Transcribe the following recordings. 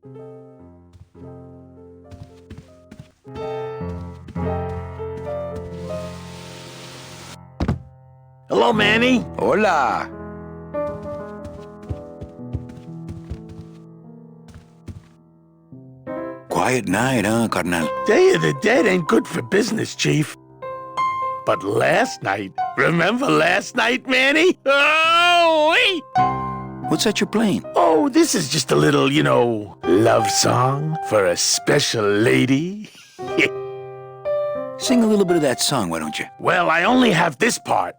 Hello, Manny. Hola. Quiet night, huh, carnal? Day of the Dead ain't good for business, Chief. But last night, remember last night, Manny? Oh, wait! What's that you're playing? Oh, this is just a little, love song for a special lady. Sing a little bit of that song, why don't you? Well, I only have this part.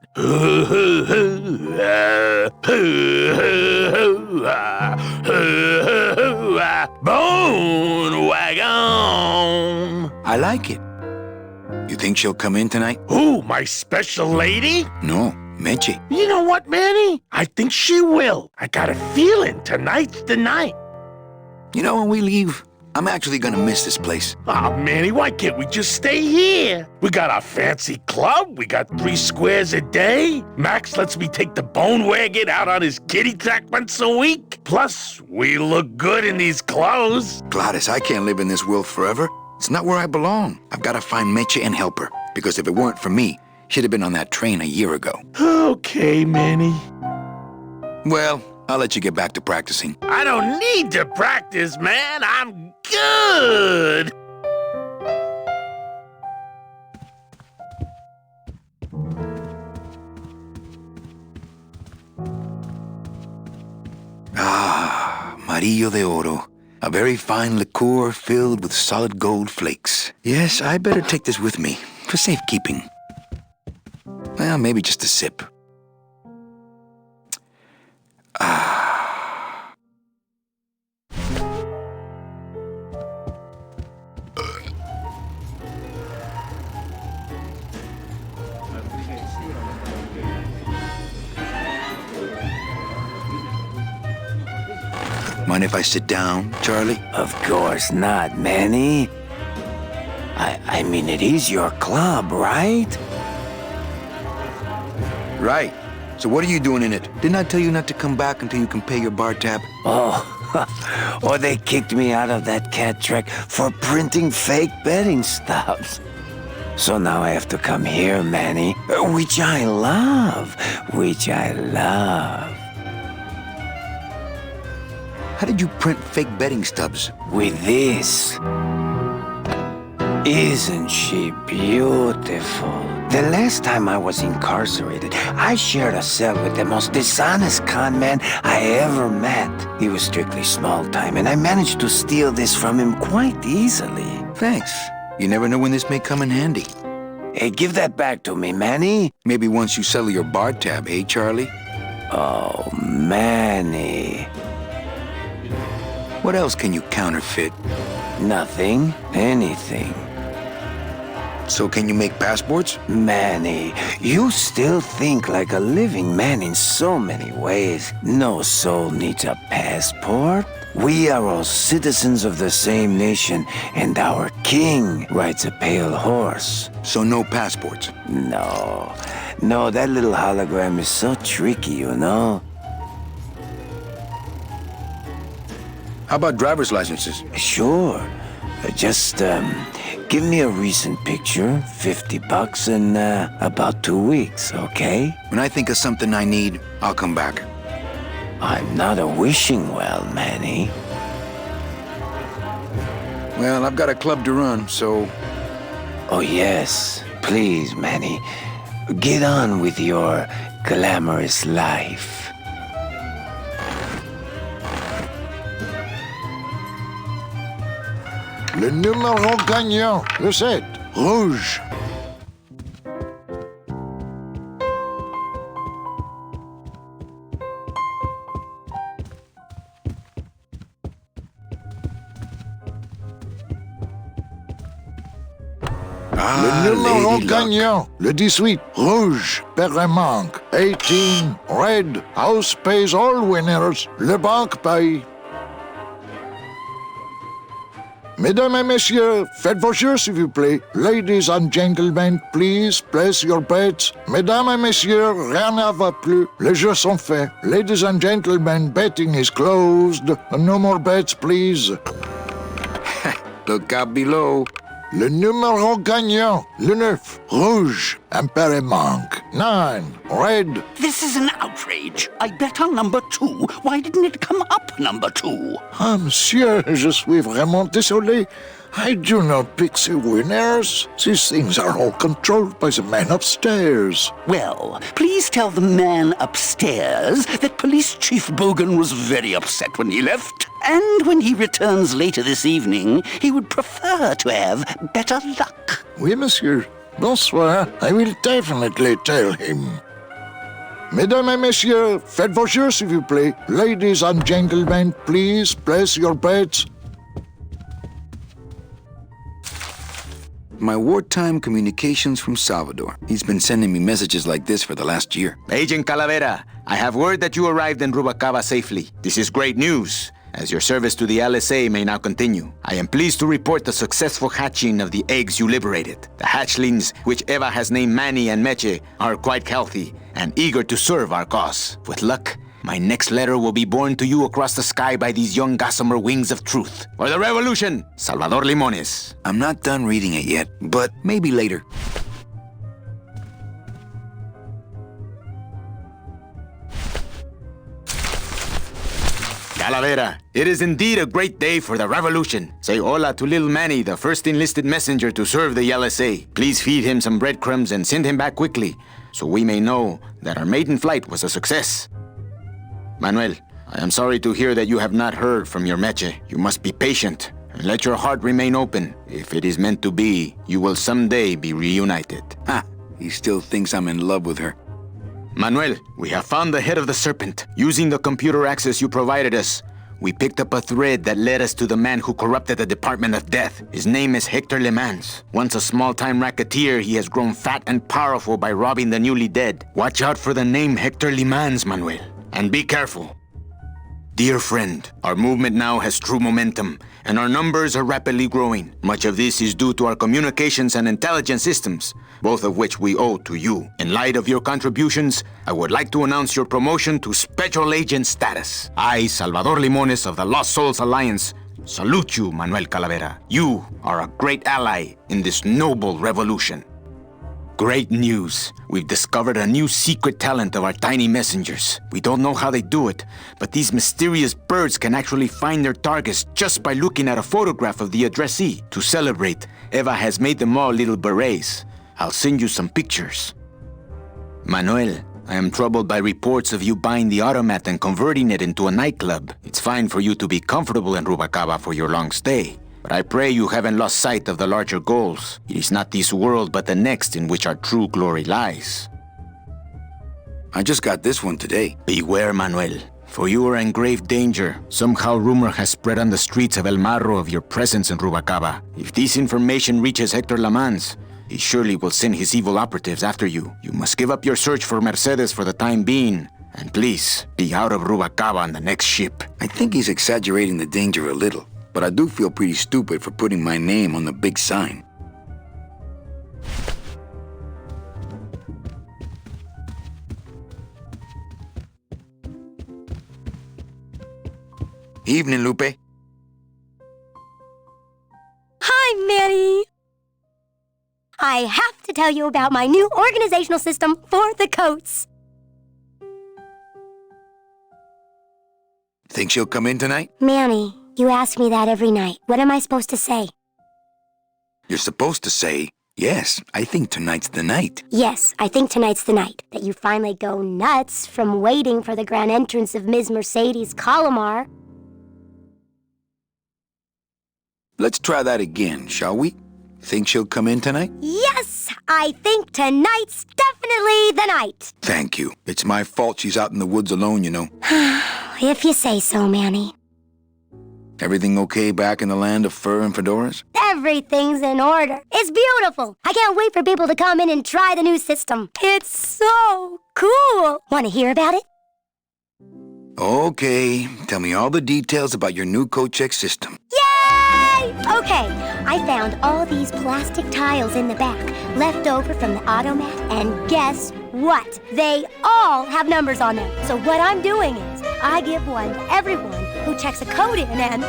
Bone wagon. I like it. You think she'll come in tonight? Who, my special lady? No, Meche. You know what, Manny? I think she will. I got a feeling tonight's the night. You know, when we leave, I'm actually gonna miss this place. Oh, Manny, why can't we just stay here? We got our fancy club. We got 3 squares a day. Max lets me take the bone wagon out on his kitty track once a week. Plus, we look good in these clothes. Gladys, I can't live in this world forever. It's not where I belong. I've got to find Meche and help her. Because if it weren't for me, she'd have been on that train a year ago. Okay, Manny. Well, I'll let you get back to practicing. I don't need to practice, man. I'm good. Ah, Marillo de Oro. A very fine liqueur filled with solid gold flakes. Yes, I better take this with me for safekeeping. Well, maybe just a sip. Ah. Mind if I sit down, Charlie? Of course not, Manny. I mean, it is your club, right? Right. So what are you doing in it? Didn't I tell you not to come back until you can pay your bar tab? Oh, or they kicked me out of that cat track for printing fake betting stubs. So now I have to come here, Manny, which I love. How did you print fake betting stubs? With this. Isn't she beautiful? The last time I was incarcerated, I shared a cell with the most dishonest con man I ever met. He was strictly small time, and I managed to steal this from him quite easily. Thanks. You never know when this may come in handy. Hey, give that back to me, Manny. Maybe once you settle your bar tab, eh, Charlie? Oh, Manny. What else can you counterfeit? Nothing. Anything. So can you make passports? Manny, you still think like a living man in so many ways. No soul needs a passport. We are all citizens of the same nation, and our king rides a pale horse. So no passports? No, that little hologram is so tricky, you know? How about driver's licenses? Sure. Just, give me a recent picture, $50 in, about 2 weeks, okay? When I think of something I need, I'll come back. I'm not a wishing well, Manny. Well, I've got a club to run, so... Oh, yes. Please, Manny. Get on with your glamorous life. Le numéro gagnant, le 7, rouge. Le numéro gagnant, le 18, rouge, père manque. 18, red, house pays all winners, le banque paye. Mesdames et messieurs, faites vos jeux s'il vous plaît. Ladies and gentlemen, please place your bets. Mesdames et messieurs, rien ne va plus. Les jeux sont faits. Ladies and gentlemen, betting is closed. No more bets, please. Look out below. Le numéro gagnant, le 9, rouge, impair et manque. 9, red. This is an outrage. I bet on number 2. Why didn't it come up number 2? Ah, monsieur, je suis vraiment désolé. I do not pick the winners. These things are all controlled by the man upstairs. Well, please tell the man upstairs that Police Chief Bogan was very upset when he left. And when he returns later this evening, he would prefer to have better luck. Oui, monsieur. Bonsoir. I will definitely tell him. Mesdames et messieurs, faites vos jeux s'il vous plaît. Ladies and gentlemen, please place your bets. My wartime communications from Salvador. He's been sending me messages like this for the last year. Agent Calavera, I have word that you arrived in Rubalcaba safely. This is great news, as your service to the LSA may now continue. I am pleased to report the successful hatching of the eggs you liberated. The hatchlings, which Eva has named Manny and Meche, are quite healthy and eager to serve our cause. With luck, my next letter will be borne to you across the sky by these young gossamer wings of truth. For the revolution, Salvador Limones. I'm not done reading it yet, but maybe later. Calavera, it is indeed a great day for the revolution. Say hola to little Manny, the first enlisted messenger to serve the LSA. Please feed him some breadcrumbs and send him back quickly, so we may know that our maiden flight was a success. Manuel, I am sorry to hear that you have not heard from your Meche. You must be patient and let your heart remain open. If it is meant to be, you will someday be reunited. Ha! He still thinks I'm in love with her. Manuel, we have found the head of the serpent. Using the computer access you provided us, we picked up a thread that led us to the man who corrupted the Department of Death. His name is Hector Le Mans. Once a small-time racketeer, he has grown fat and powerful by robbing the newly dead. Watch out for the name Hector Le Mans, Manuel. And be careful. Dear friend, our movement now has true momentum, and our numbers are rapidly growing. Much of this is due to our communications and intelligence systems, both of which we owe to you. In light of your contributions, I would like to announce your promotion to Special Agent status. I, Salvador Limones of the Lost Souls Alliance, salute you, Manuel Calavera. You are a great ally in this noble revolution. Great news. We've discovered a new secret talent of our tiny messengers. We don't know how they do it, but these mysterious birds can actually find their targets just by looking at a photograph of the addressee. To celebrate, Eva has made them all little berets. I'll send you some pictures. Manuel, I am troubled by reports of you buying the automat and converting it into a nightclub. It's fine for you to be comfortable in Rubalcaba for your long stay, but I pray you haven't lost sight of the larger goals. It is not this world, but the next in which our true glory lies. I just got this one today. Beware, Manuel, for you are in grave danger. Somehow rumor has spread on the streets of El Marro of your presence in Rubalcaba. If this information reaches Hector Le Mans, he surely will send his evil operatives after you. You must give up your search for Mercedes for the time being, and please, be out of Rubalcaba on the next ship. I think he's exaggerating the danger a little, but I do feel pretty stupid for putting my name on the big sign. Evening, Lupe. Hi, Manny. I have to tell you about my new organizational system for the coats. Think she'll come in tonight? Manny, you ask me that every night. What am I supposed to say? You're supposed to say, yes, I think tonight's the night. Yes, I think tonight's the night. That you finally go nuts from waiting for the grand entrance of Ms. Mercedes Colomar. Let's try that again, shall we? Think she'll come in tonight? Yes, I think tonight's definitely the night. Thank you. It's my fault she's out in the woods alone, you know. If you say so, Manny. Everything okay back in the land of fur and fedoras? Everything's in order. It's beautiful. I can't wait for people to come in and try the new system. It's so cool. Want to hear about it? Okay, tell me all the details about your new coat check system. Yay! Okay, I found all these plastic tiles in the back, left over from the automat, and guess what? They all have numbers on them. So what I'm doing is, I give one to everyone who checks a code in and...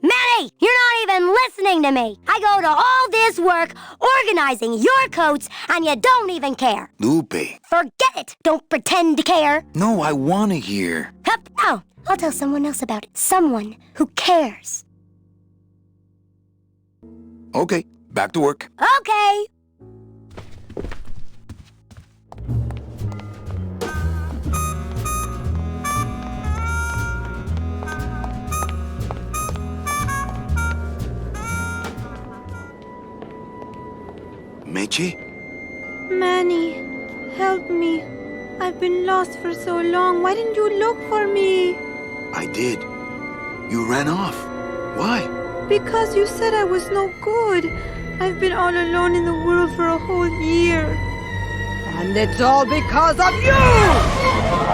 Manny, you're not even listening to me. I go to all this work organizing your codes, and you don't even care. Lupe. Forget it. Don't pretend to care. No, I want to hear. Hup, no. I'll tell someone else about it. Someone who cares. Okay, back to work. Okay. Meche? Manny, help me. I've been lost for so long. Why didn't you look for me? I did. You ran off. Why? Because you said I was no good. I've been all alone in the world for a whole year. And it's all because of you!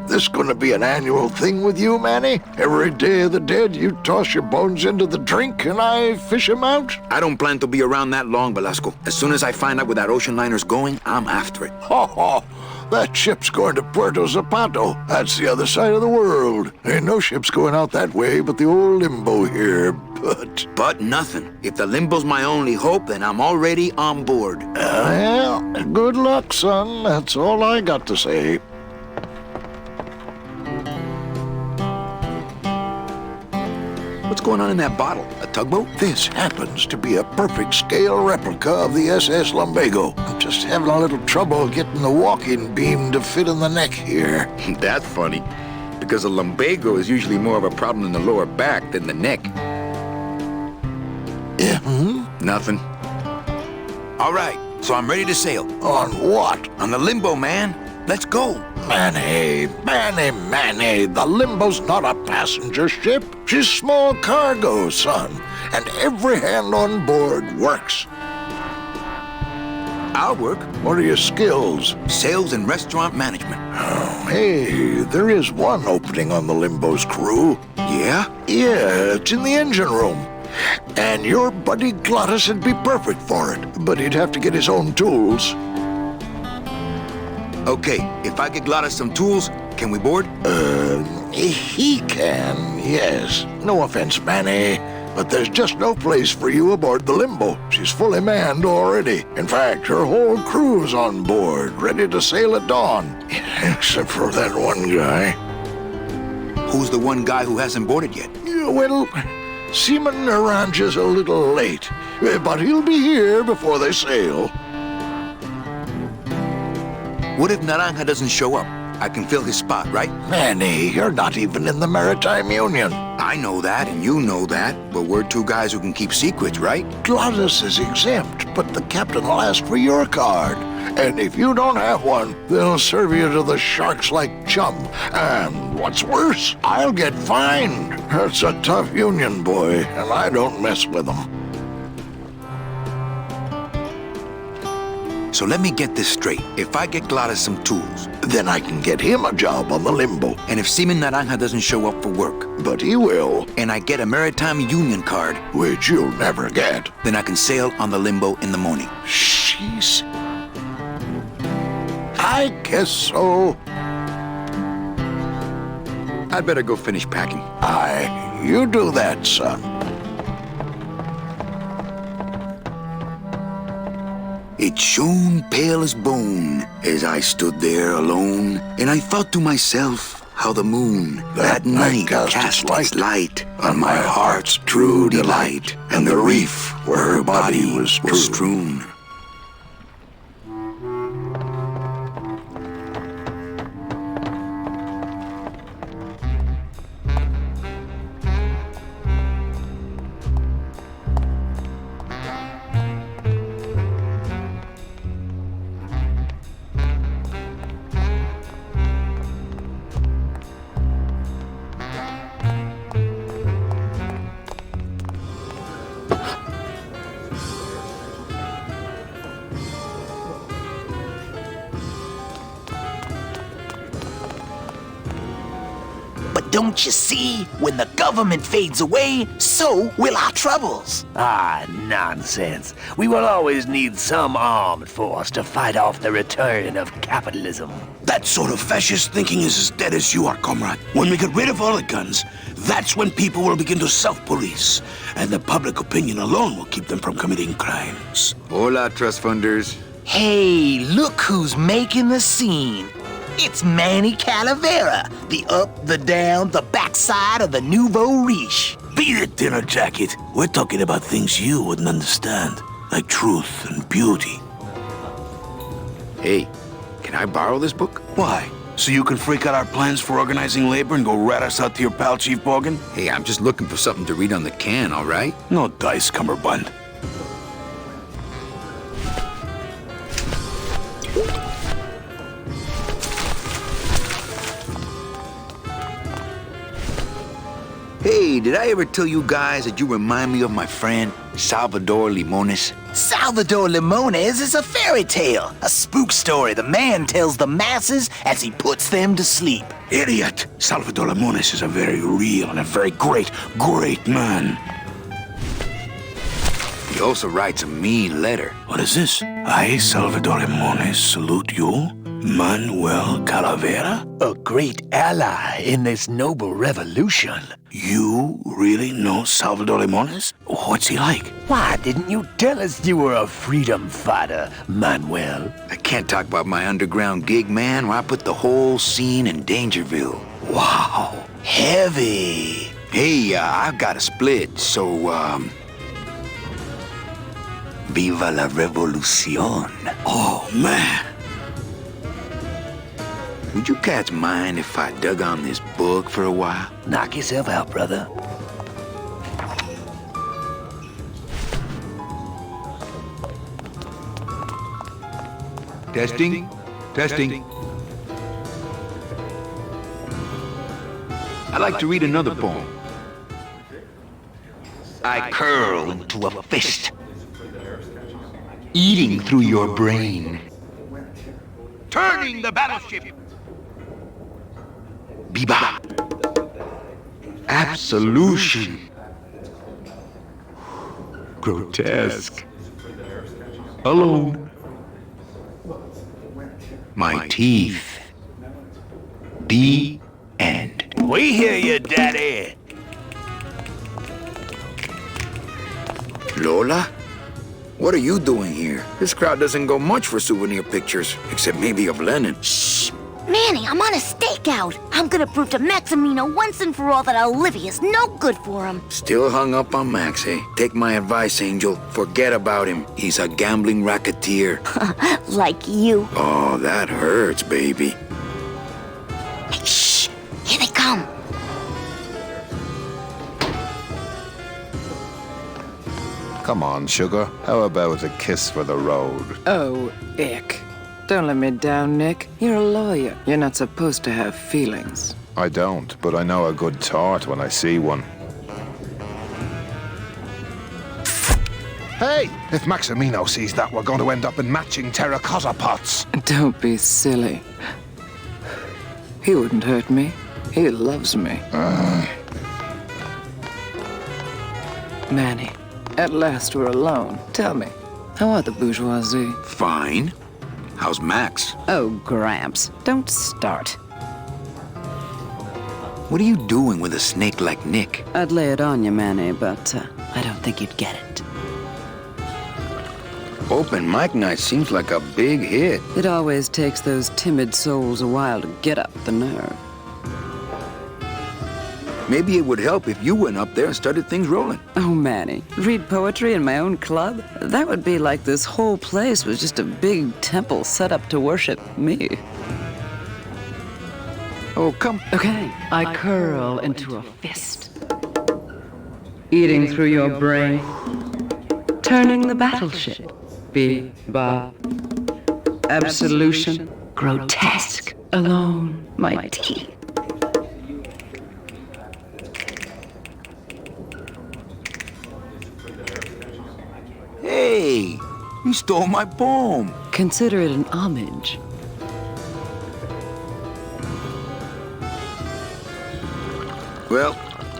This gonna be an annual thing with you, Manny? Every Day of the Dead, you toss your bones into the drink and I fish 'em out? I don't plan to be around that long, Velasco. As soon as I find out where that ocean liner's going, I'm after it. Ha ha! That ship's going to Puerto Zapato. That's the other side of the world. Ain't no ships going out that way but the old Limbo here, but... But nothing. If the Limbo's my only hope, then I'm already on board. Well, good luck, son. That's all I got to say. What's going on in that bottle? A tugboat? This happens to be a perfect scale replica of the SS Lumbago. I'm just having a little trouble getting the walking beam to fit in the neck here. That's funny, because a lumbago is usually more of a problem in the lower back than the neck. Yeah, Nothing. All right, so I'm ready to sail. On what? On the Limbo, man. Let's go. Manny, the Limbo's not a passenger ship. She's small cargo, son. And every hand on board works. I'll work. What are your skills? Sales and restaurant management. Oh, hey, there is one opening on the Limbo's crew. Yeah? Yeah, it's in the engine room. And your buddy Glottis would be perfect for it, but he'd have to get his own tools. Okay, if I get Glottis some tools, can we board? He can, yes. No offense, Manny, but there's just no place for you aboard the Limbo. She's fully manned already. In fact, her whole crew's on board, ready to sail at dawn. Except for that one guy. Who's the one guy who hasn't boarded yet? Yeah, well, Seaman Naranja's a little late, but he'll be here before they sail. What if Naranja doesn't show up? I can fill his spot, right? Manny, you're not even in the Maritime Union. I know that, and you know that, but we're two guys who can keep secrets, right? Glottis is exempt, but the captain will ask for your card. And if you don't have one, they'll serve you to the sharks like chum. And what's worse, I'll get fined. That's a tough union, boy, and I don't mess with them. So let me get this straight. If I get Glottis some tools, Then I can get him a job on the Limbo. and if Seaman Naranja doesn't show up for work, But he will, and I get a Maritime Union card, which you'll never get. then I can sail on the Limbo in the morning. Jeez. I guess so. I'd better go finish packing. Aye, you do that, son. It shone pale as bone as I stood there alone, and I thought to myself how the moon that night cast its light on my heart's true delight, and the reef where her body was strewn. But don't you see, when the government fades away, so will our troubles. Ah, nonsense. We will always need some armed force to fight off the return of capitalism. That sort of fascist thinking is as dead as you are, comrade. When we get rid of all the guns, that's when people will begin to self-police, and the public opinion alone will keep them from committing crimes. Hola, trust funders. Hey, look who's making the scene. It's Manny Calavera, the up, the down, the backside of the nouveau riche. Beat it, dinner jacket. We're talking about things you wouldn't understand, like truth and beauty. Hey, can I borrow this book? Why? So you can freak out our plans for organizing labor and go rat us out to your pal, Chief Morgan? Hey, I'm just looking for something to read on the can, all right? No dice, cummerbund. Hey, did I ever tell you guys that you remind me of my friend, Salvador Limones? Salvador Limones is a fairy tale, a spook story the man tells the masses as he puts them to sleep. Idiot! Salvador Limones is a very real and a very great man. He also writes a mean letter. What is this? I, Salvador Limones, salute you, Manuel Calavera? A great ally in this noble revolution. You really know Salvador Limones? What's he like? Why didn't you tell us you were a freedom fighter, Manuel? I can't talk about my underground gig, man, where I put the whole scene in Dangerville. Wow, heavy. Hey, I've got a split, so, Viva la revolucion. Oh, man. Would you cats mind if I dug on this book for a while? Knock yourself out, brother. Testing? Testing. I'd like to read another poem. I curl into a fist, eating through your brain, turning the battleship. Bebop. Absolution. Grotesque. Alone. My teeth. The end. We hear you, Daddy. Lola? What are you doing here? This crowd doesn't go much for souvenir pictures, except maybe of Lenin. Shh! Manny, I'm on a stakeout. I'm gonna prove to Maximino once and for all that Olivia's no good for him. Still hung up on Max, eh? Take my advice, Angel. Forget about him. He's a gambling racketeer. Like you. Oh, that hurts, baby. Hey, shh! Here they come. Come on, sugar. How about a kiss for the road? Oh, ick. Don't let me down, Nick. You're a lawyer. You're not supposed to have feelings. I don't, but I know a good tart when I see one. Hey! If Maximino sees that, we're going to end up in matching terracotta pots. Don't be silly. He wouldn't hurt me. He loves me. Manny, at last we're alone. Tell me, how are the bourgeoisie? Fine. How's Max? Oh, Gramps, don't start. What are you doing with a snake like Nick? I'd lay it on you, Manny, but I don't think you'd get it. Open mic night seems like a big hit. It always takes those timid souls a while to get up the nerve. Maybe it would help if you went up there and started things rolling. Oh, Manny, read poetry in my own club? That would be like this whole place was just a big temple set up to worship me. Oh, come. Okay, I curl into a fist. Eating through your brain. Turning the battleship. Bebop. Absolution. Grotesque. Alone. My teeth. Hey, you stole my poem. Consider it an homage. Well,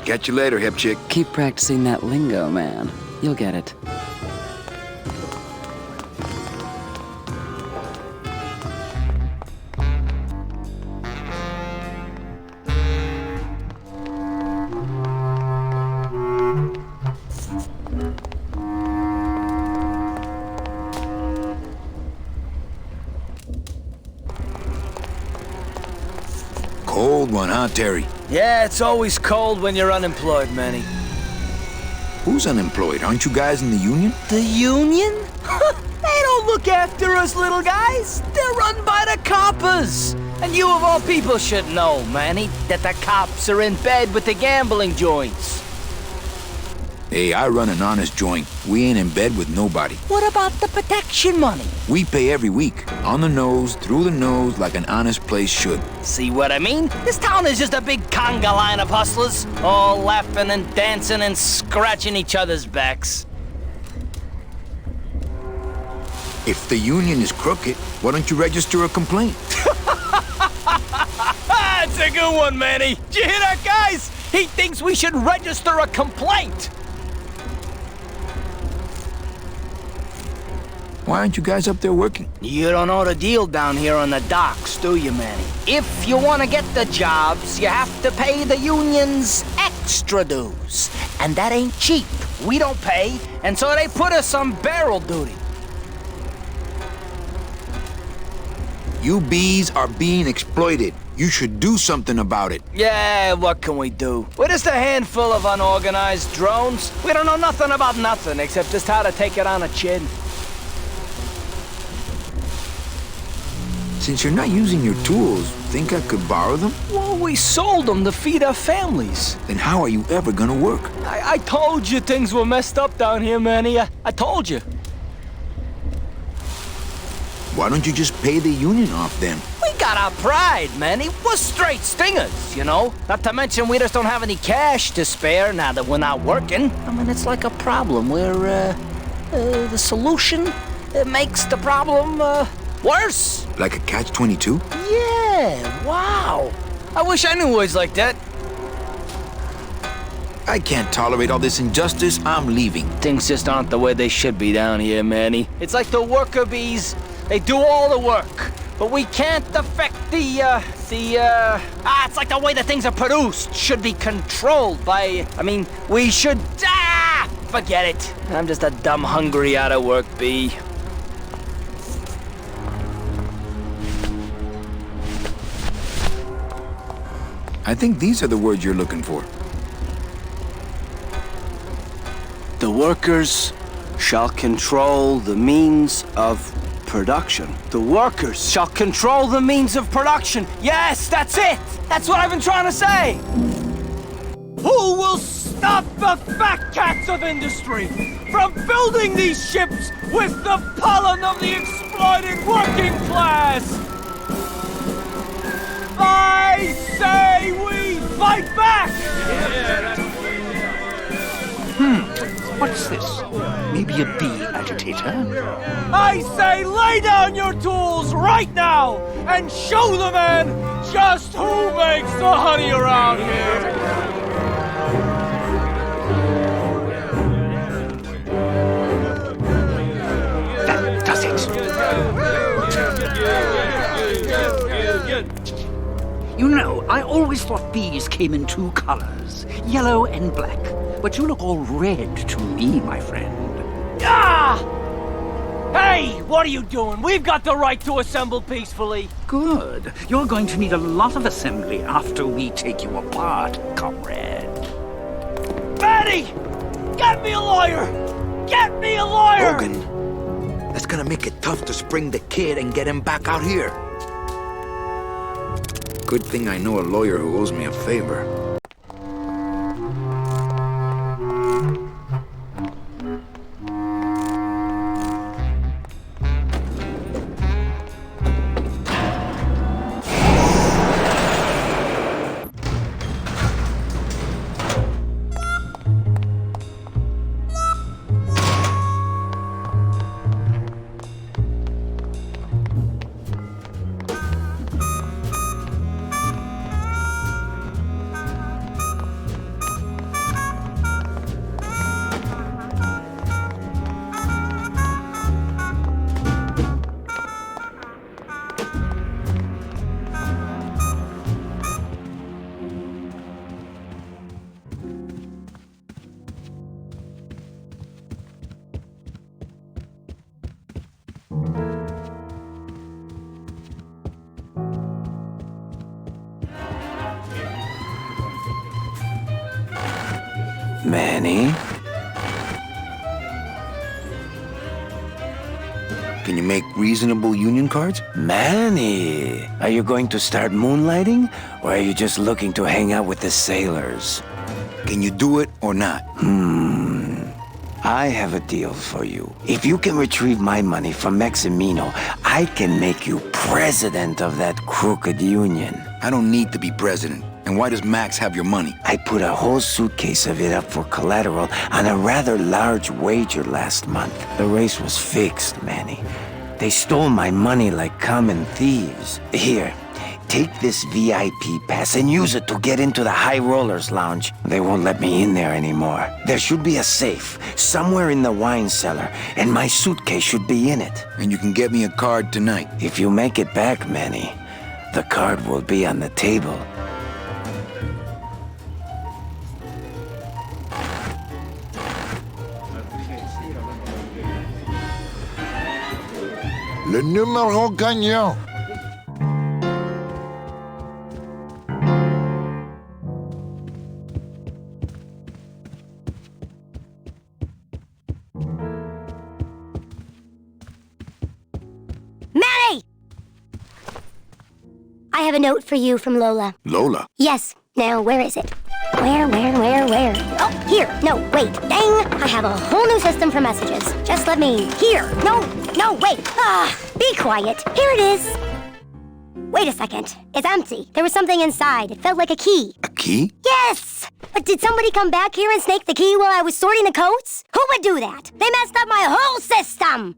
catch you later, hip chick. Keep practicing that lingo, man. You'll get it. Cold one, huh, Terry? Yeah, it's always cold when you're unemployed, Manny. Who's unemployed? Aren't you guys in the union? The union? They don't look after us little guys. They're run by the coppers. And you of all people should know, Manny, that the cops are in bed with the gambling joints. Hey, I run an honest joint. We ain't in bed with nobody. What about the protection money? We pay every week. On the nose, through the nose, like an honest place should. See what I mean? This town is just a big conga line of hustlers, all laughing and dancing and scratching each other's backs. If the union is crooked, why don't you register a complaint? That's a good one, Manny. Did you hear that, guys? He thinks we should register a complaint. Why aren't you guys up there working? You don't know the deal down here on the docks, do you, Manny? If you want to get the jobs, you have to pay the unions extra dues. And that ain't cheap. We don't pay, and so they put us on barrel duty. You bees are being exploited. You should do something about it. Yeah, what can we do? We're just a handful of unorganized drones. We don't know nothing about nothing except just how to take it on the chin. Since you're not using your tools, think I could borrow them? Well, we sold them to feed our families. Then how are you ever gonna work? I told you things were messed up down here, Manny. I told you. Why don't you just pay the union off then? We got our pride, Manny. We're straight stingers, you know? Not to mention we just don't have any cash to spare now that we're not working. I mean, it's like a problem where, the solution makes the problem, worse. Like a catch-22? Yeah, wow. I wish I knew words like that. I can't tolerate all this injustice. I'm leaving. Things just aren't the way they should be down here, Manny. It's like the worker bees. They do all the work, but we can't affect it's like the way that things are produced should be controlled by, we should, forget it. I'm just a dumb, hungry, out-of-work bee. I think these are the words you're looking for. The workers shall control the means of production. The workers shall control the means of production. Yes, that's it! That's what I've been trying to say! Who will stop the fat cats of industry from building these ships with the pollen of the exploited working class? I say we fight back! What's this? Maybe a bee agitator? I say lay down your tools right now and show the man just who makes the honey around here! That does it. You know, I always thought bees came in two colors, yellow and black. But you look all red to me, my friend. Ah! Hey, what are you doing? We've got the right to assemble peacefully. Good. You're going to need a lot of assembly after we take you apart, comrade. Manny! Get me a lawyer! Get me a lawyer! Bogan, that's gonna make it tough to spring the kid and get him back out here. Good thing I know a lawyer who owes me a favor. Manny? Can you make reasonable union cards? Manny! Are you going to start moonlighting? Or are you just looking to hang out with the sailors? Can you do it or not? I have a deal for you. If you can retrieve my money from Maximino, I can make you president of that crooked union. I don't need to be president. And why does Max have your money? I put a whole suitcase of it up for collateral on a rather large wager last month. The race was fixed, Manny. They stole my money like common thieves. Here, take this VIP pass and use it to get into the High Rollers Lounge. They won't let me in there anymore. There should be a safe somewhere in the wine cellar, and my suitcase should be in it. And you can get me a card tonight. If you make it back, Manny, the card will be on the table. Le numéro gagnant. Manny! I have a note for you from Lola. Lola? Yes. Now, where is it? Where? Oh, here. No, wait. Dang! I have a whole new system for messages. Just let me... Here. No, wait. Be quiet. Here it is. Wait a second. It's empty. There was something inside. It felt like a key. A key? Yes! But did somebody come back here and snake the key while I was sorting the coats? Who would do that? They messed up my whole system!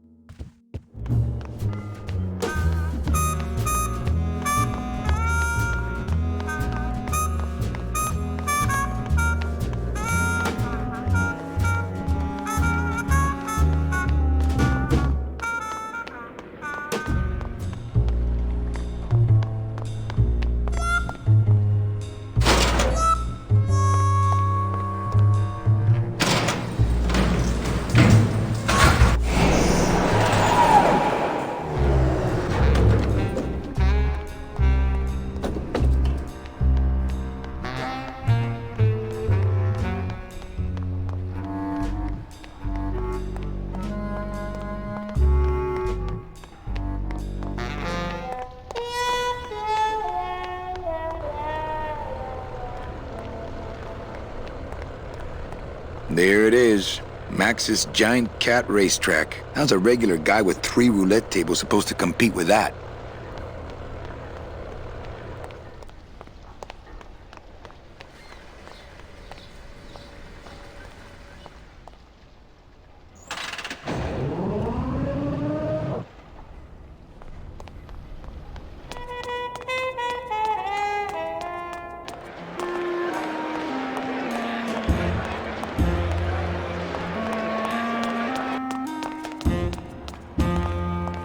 There it is. Max's giant cat racetrack. How's a regular guy with 3 roulette tables supposed to compete with that?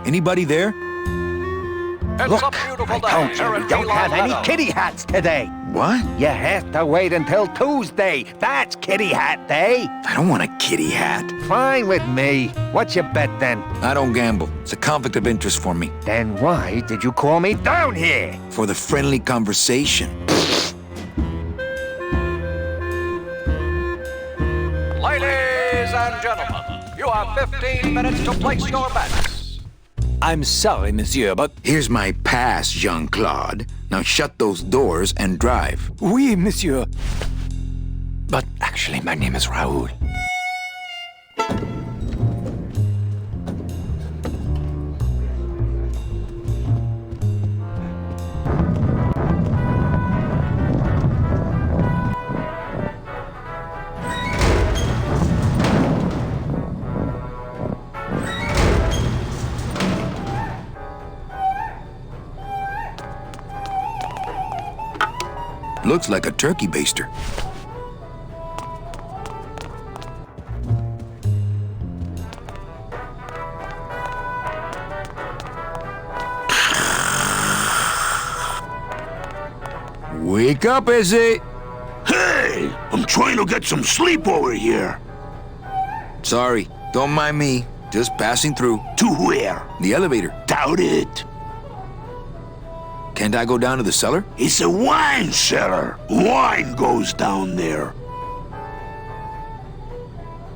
Anybody there? Look, I told you we don't have any kitty hats today. What? You have to wait until Tuesday. That's kitty hat day. I don't want a kitty hat. Fine with me. What's your bet then? I don't gamble. It's a conflict of interest for me. Then why did you call me down here? For the friendly conversation. Ladies and gentlemen, you have 15 minutes to place your bets. I'm sorry, monsieur, but... Here's my pass, Jean-Claude. Now shut those doors and drive. Oui, monsieur. But actually, my name is Raoul. Looks like a turkey baster. Wake up, Izzy! Hey! I'm trying to get some sleep over here. Sorry, don't mind me. Just passing through. To where? The elevator. Doubt it. Can't I go down to the cellar? It's a wine cellar. Wine goes down there.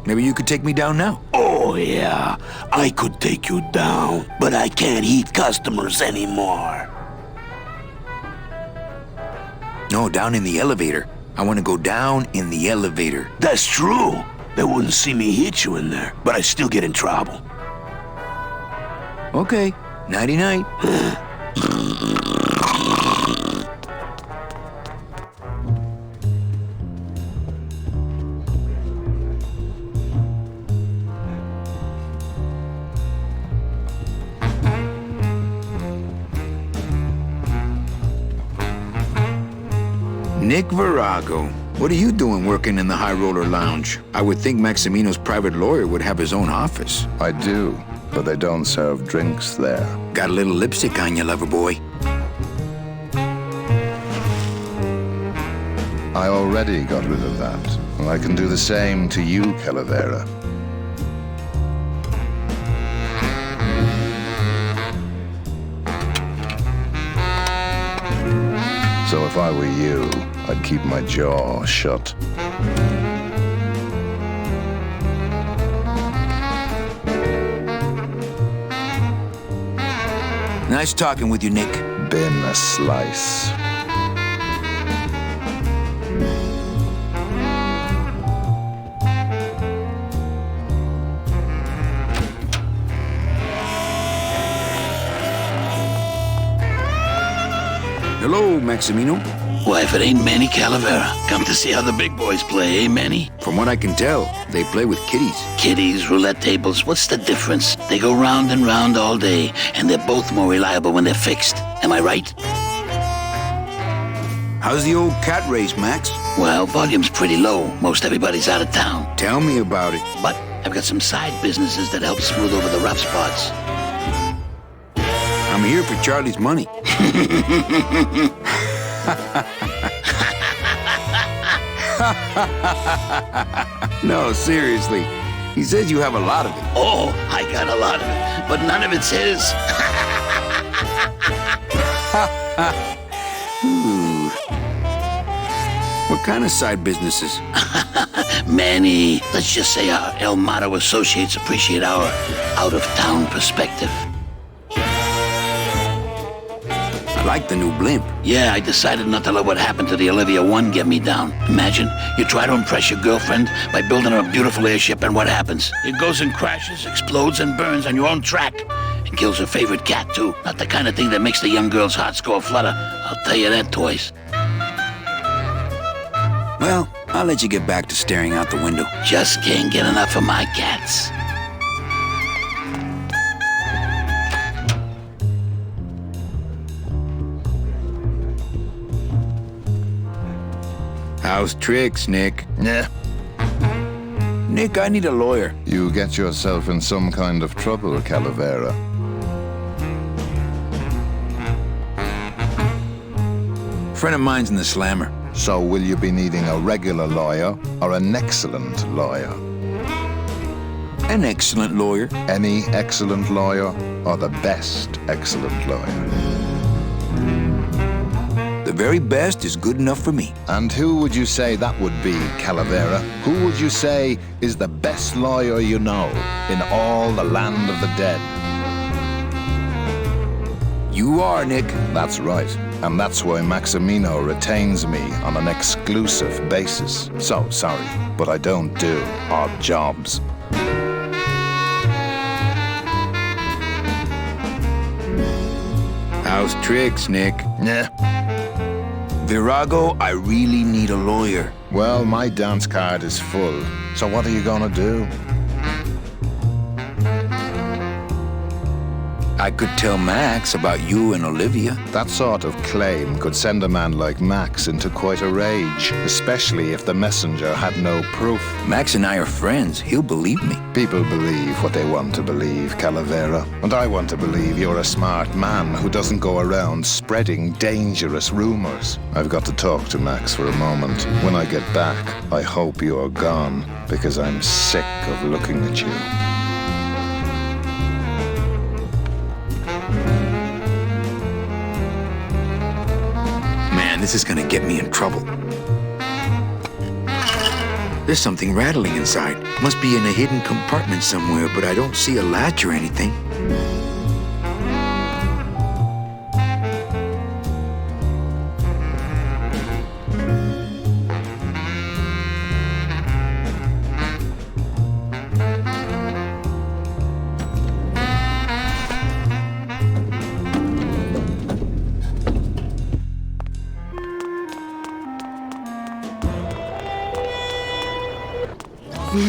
Maybe you could take me down now. Oh, yeah. I could take you down, but I can't eat customers anymore. No, down in the elevator. I want to go down in the elevator. That's true. They wouldn't see me hit you in there, but I still get in trouble. Okay. Nighty-night. Nick Virago, what are you doing working in the High Roller Lounge? I would think Maximino's private lawyer would have his own office. I do, but they don't serve drinks there. Got a little lipstick on you, lover boy. I already got rid of that, and I can do the same to you, Calavera. So if I were you, I'd keep my jaw shut. Nice talking with you, Nick. Bin a slice. Hello, Maximino. Why, if it ain't Manny Calavera, come to see how the big boys play, eh, Manny? From what I can tell, they play with kitties. Kitties, roulette tables, what's the difference? They go round and round all day, and they're both more reliable when they're fixed. Am I right? How's the old cat race, Max? Well, volume's pretty low. Most everybody's out of town. Tell me about it. But I've got some side businesses that help smooth over the rough spots. I'm here for Charlie's money. No, seriously. He says you have a lot of it. Oh, I got a lot of it, but none of it's his. Ooh. What kind of side businesses? Manny, let's just say our El Mato associates appreciate our out-of-town perspective. I like the new blimp. Yeah, I decided not to let what happened to the Olivia 1 get me down. Imagine, you try to impress your girlfriend by building her a beautiful airship, and what happens? It goes and crashes, explodes, and burns on your own track. And kills her favorite cat, too. Not the kind of thing that makes the young girl's hearts go aflutter. I'll tell you that, toys. Well, I'll let you get back to staring out the window. Just can't get enough of my cats. How's tricks, Nick? Yeah. Nick, I need a lawyer. You get yourself in some kind of trouble, Calavera. Friend of mine's in the slammer. So will you be needing a regular lawyer or an excellent lawyer? An excellent lawyer. Any excellent lawyer or the best excellent lawyer? The very best is good enough for me. And who would you say that would be, Calavera? Who would you say is the best lawyer you know in all the land of the dead? You are, Nick. That's right. And that's why Maximino retains me on an exclusive basis. So sorry, but I don't do odd jobs. How's tricks, Nick? Yeah. Virago, I really need a lawyer. Well, my dance card is full. So what are you gonna do? I could tell Max about you and Olivia. That sort of claim could send a man like Max into quite a rage, especially if the messenger had no proof. Max and I are friends. He'll believe me. People believe what they want to believe, Calavera. And I want to believe you're a smart man who doesn't go around spreading dangerous rumors. I've got to talk to Max for a moment. When I get back, I hope you are gone, because I'm sick of looking at you. This is gonna get me in trouble. There's something rattling inside. Must be in a hidden compartment somewhere, but I don't see a latch or anything.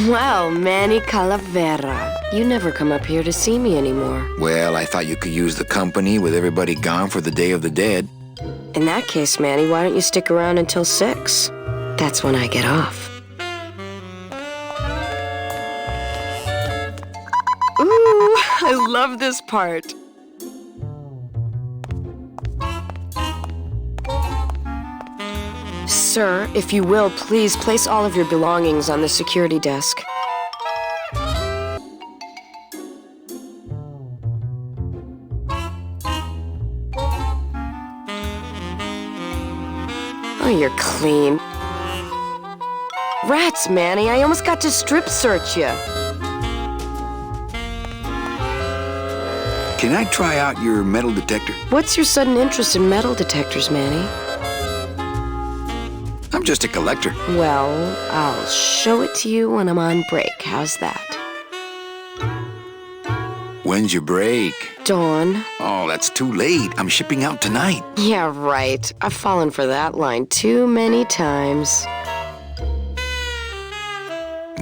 Well, Manny Calavera, you never come up here to see me anymore. Well, I thought you could use the company with everybody gone for the Day of the Dead. In that case, Manny, why don't you stick around until 6? That's when I get off. Ooh, I love this part. Sir, if you will, please place all of your belongings on the security desk. Oh, you're clean. Rats, Manny, I almost got to strip search you. Can I try out your metal detector? What's your sudden interest in metal detectors, Manny? I'm just a collector. Well, I'll show it to you when I'm on break. How's that? When's your break? Dawn. Oh, that's too late. I'm shipping out tonight. Yeah, right. I've fallen for that line too many times.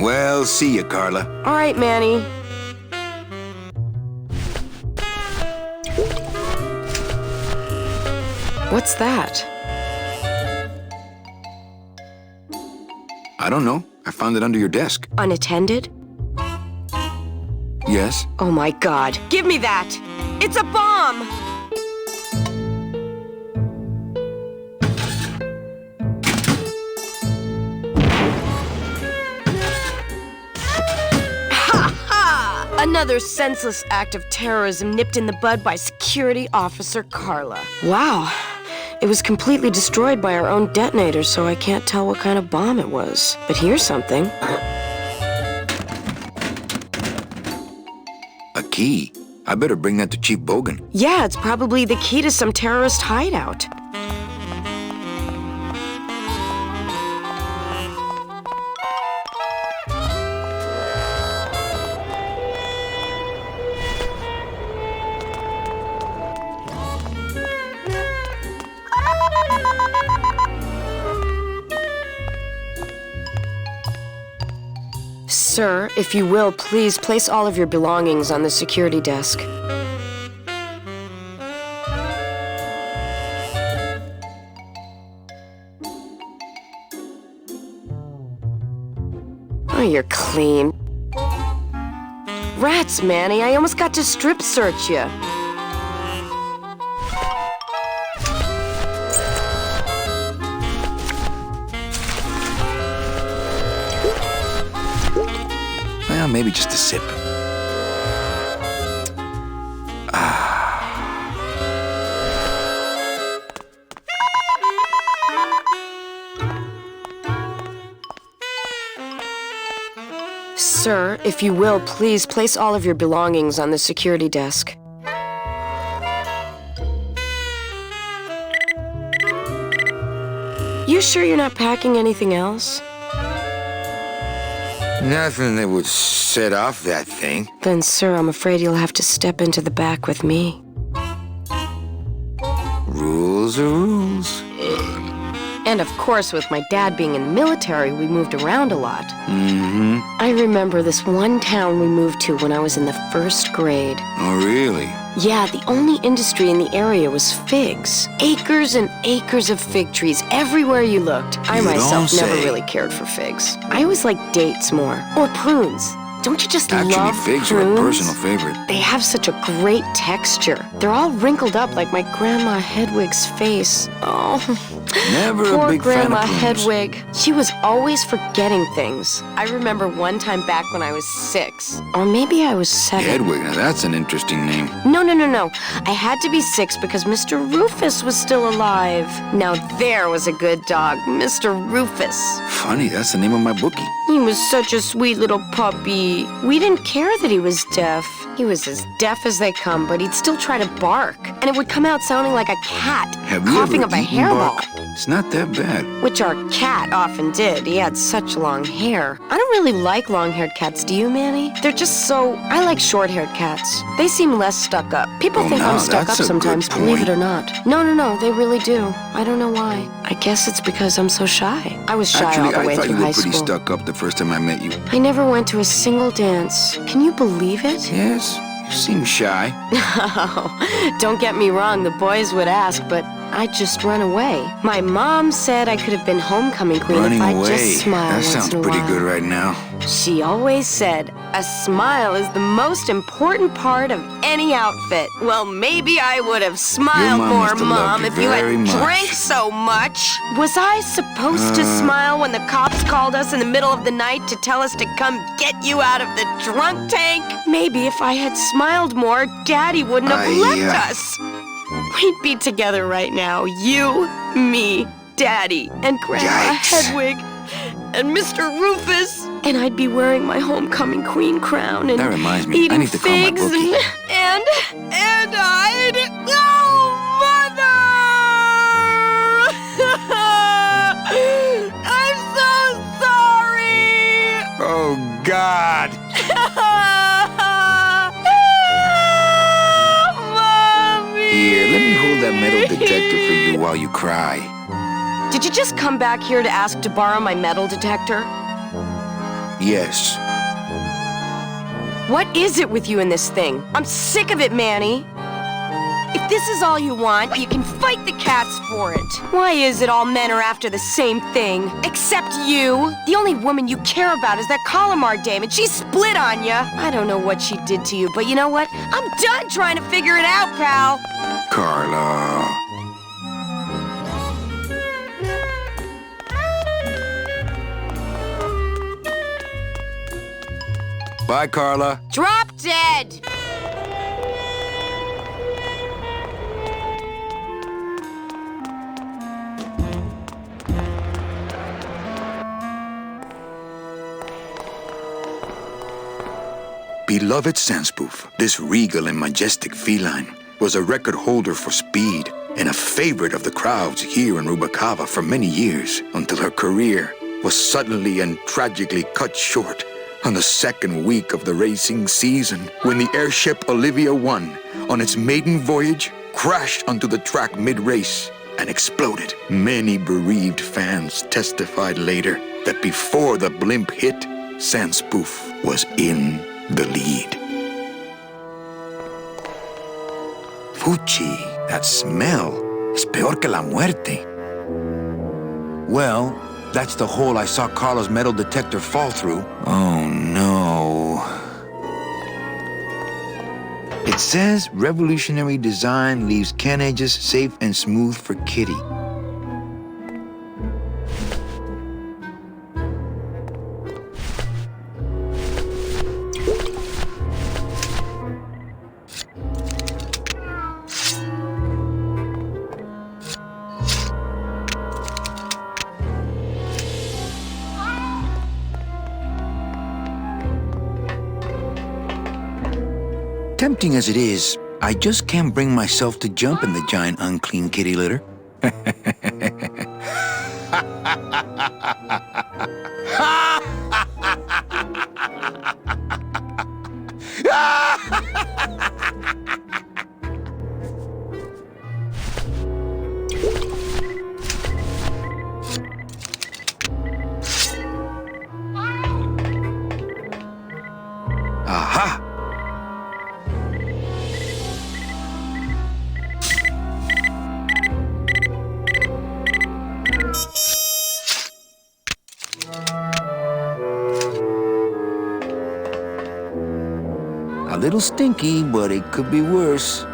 Well, see ya, Carla. All right, Manny. What's that? I don't know. I found it under your desk. Unattended? Yes. Oh my God. Give me that! It's a bomb! Ha ha! Another senseless act of terrorism nipped in the bud by Security Officer Carla. Wow. It was completely destroyed by our own detonator, so I can't tell what kind of bomb it was. But here's something. A key? I better bring that to Chief Bogan. Yeah, it's probably the key to some terrorist hideout. Sir, if you will, please place all of your belongings on the security desk. Oh, you're clean. Rats, Manny, I almost got to strip search you. Well, maybe just a sip. Sir, if you will, please place all of your belongings on the security desk. You sure you're not packing anything else? Nothing that would set off that thing. Then, sir, I'm afraid you'll have to step into the back with me. Rules are rules. And of course, with my dad being in the military, we moved around a lot. Mm-hmm. I remember this one town we moved to when I was in the 1st grade. Oh, really? Yeah, the only industry in the area was figs. Acres and acres of fig trees everywhere you looked. I myself never really cared for figs. I always liked dates more. Or prunes. Don't you just love Actually, figs are a personal favorite. They have such a great texture. They're all wrinkled up like my Grandma Hedwig's face. Oh, Never poor a big Grandma fan of prunes. Hedwig. She was always forgetting things. I remember one time back when I was 6. Or maybe I was 7. Hedwig, now that's an interesting name. No. I had to be 6 because Mr. Rufus was still alive. Now there was a good dog, Mr. Rufus. Funny, that's the name of my bookie. He was such a sweet little puppy. We didn't care that he was deaf. He was as deaf as they come, but he'd still try to bark. And it would come out sounding like a cat, Have you coughing ever up a eaten hairball. bark? It's not that bad. Which our cat often did. He had such long hair. I don't really like long-haired cats, do you, Manny? They're just so... I like short-haired cats. They seem less stuck up. People think now I'm stuck up that's a good sometimes, believe it point. or not. No, they really do. I don't know why. I guess it's because I'm so shy. I was shy Actually, all the I way thought through you were high pretty school. stuck up the first time I met you. I never went to a single dance. Can you believe it? Yes, you seem shy. Oh, don't get me wrong, the boys would ask, but I'd just run away. My mom said I could have been homecoming queen Running if I'd away. just smile That once sounds in a pretty while. good right now. She always said, a smile is the most important part of any outfit. Well, maybe I would have smiled Your mom more, must have loved Mom, you if you had very much. drank so much. Was I supposed to smile when the cops called us in the middle of the night to tell us to come get you out of the drunk tank? Maybe if I had smiled more, Daddy wouldn't have left us. We'd be together right now. You, me, Daddy, and Grandma Hedwig, and Mr. Rufus. And I'd be wearing my homecoming queen crown and That reminds me, I eating need to call my figs bookie. and I'd... Oh, Mother! I'm so sorry! Oh, God! Here, let me hold that metal detector for you while you cry. Did you just come back here to ask to borrow my metal detector? Yes. What is it with you in this thing? I'm sick of it, Manny. If this is all you want, you can fight the cats for it. Why is it all men are after the same thing? Except you. The only woman you care about is that Calamar dame, and she split on you. I don't know what she did to you, but you know what? I'm done trying to figure it out, pal. Carla. Bye, Carla. Drop dead! Beloved Sandspoof, this regal and majestic feline was a record holder for speed and a favorite of the crowds here in Rubacava for many years until her career was suddenly and tragically cut short on the second week of the racing season when the airship Olivia 1 on its maiden voyage crashed onto the track mid-race and exploded. Many bereaved fans testified later that before the blimp hit, Sandspoof was in the lead. Fuchi, that smell is peor que la muerte. Well, that's the hole I saw Carla's metal detector fall through. Oh no. It says revolutionary design leaves can edges safe and smooth for Kitty. tempting as it is, I just can't bring myself to jump in the giant unclean kitty litter. Aha! A little stinky, but it could be worse.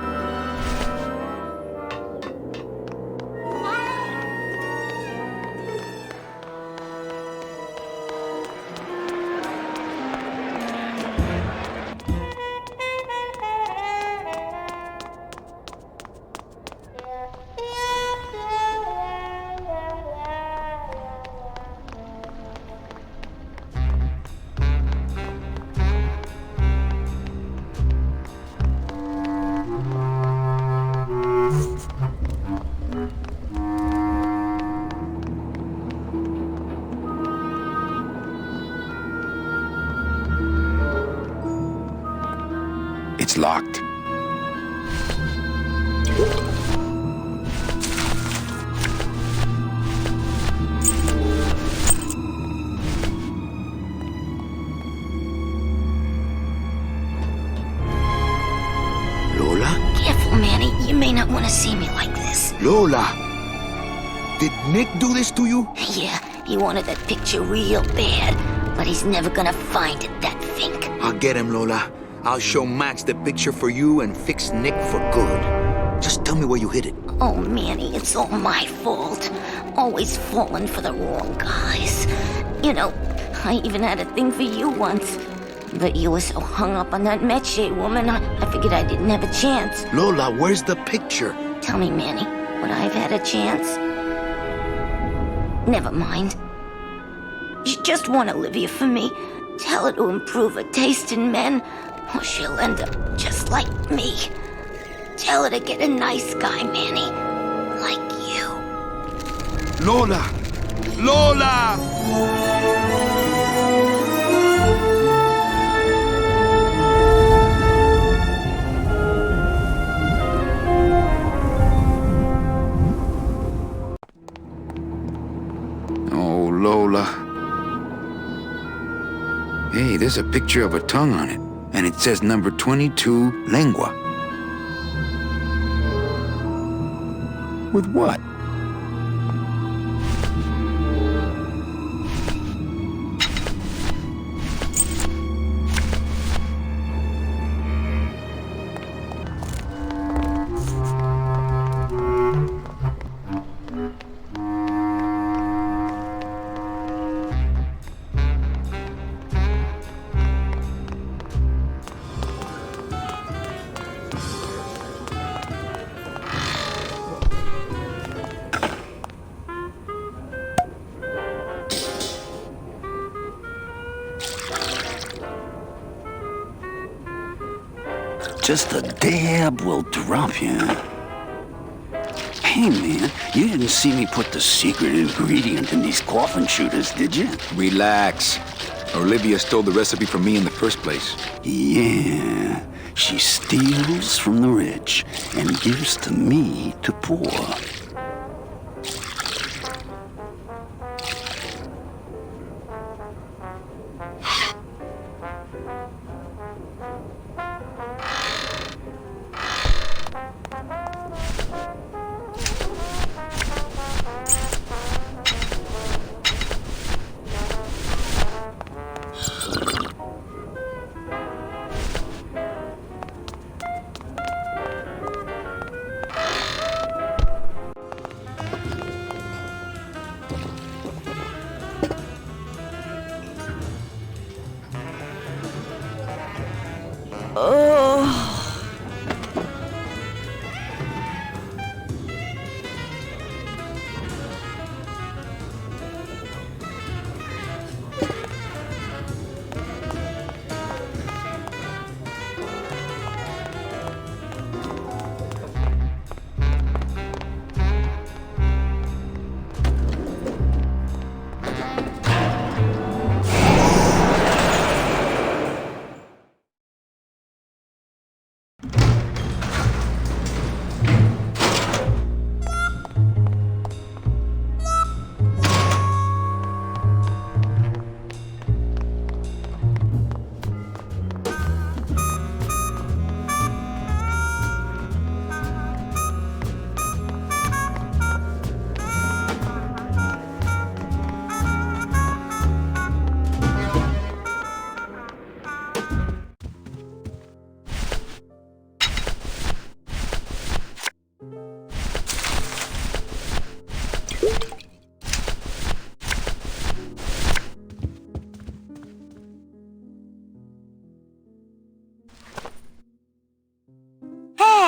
It's locked. Lola? Careful, Manny. You may not want to see me like this. Lola! Did Nick do this to you? Yeah, he wanted that picture real bad, but he's never gonna find it, that think. I'll get him, Lola. I'll show Max the picture for you and fix Nick for good. Just tell me where you hid it. Oh, Manny, it's all my fault. Always falling for the wrong guys. You know, I even had a thing for you once. But you were so hung up on that Meche woman, I figured I didn't have a chance. Lola, where's the picture? Tell me, Manny, would I have had a chance? Never mind. You just want Olivia for me. Tell her to improve her taste in men, or she'll end up just like me. Tell her to get a nice guy, Manny. Like you. Lola! Lola! Oh, Lola. Hey, there's a picture of a tongue on it, and it says number 22, lengua. With what? Just a dab will drop you. Hey, man, you didn't see me put the secret ingredient in these coffin shooters, did you? Relax. Olivia stole the recipe from me in the first place. Yeah, she steals from the rich and gives to me to poor.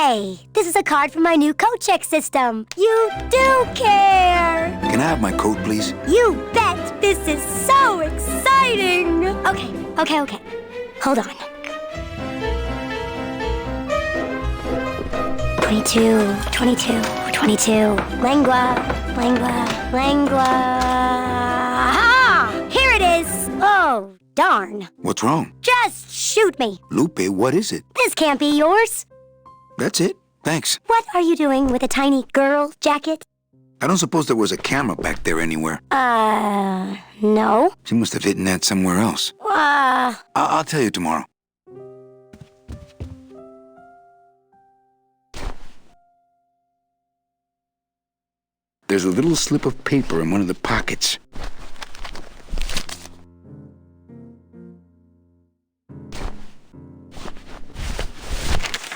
Hey, this is a card from my new coat check system. You do care! Can I have my coat, please? You bet! This is so exciting! Okay. Hold on. 22. Lengua. Ah! Here it is! Oh, darn. What's wrong? Just shoot me. Lupe, what is it? This can't be yours. That's it. Thanks. What are you doing with a tiny girl jacket? I don't suppose there was a camera back there anywhere. No. She must have hidden that somewhere else. I'll tell you tomorrow. There's a little slip of paper in one of the pockets.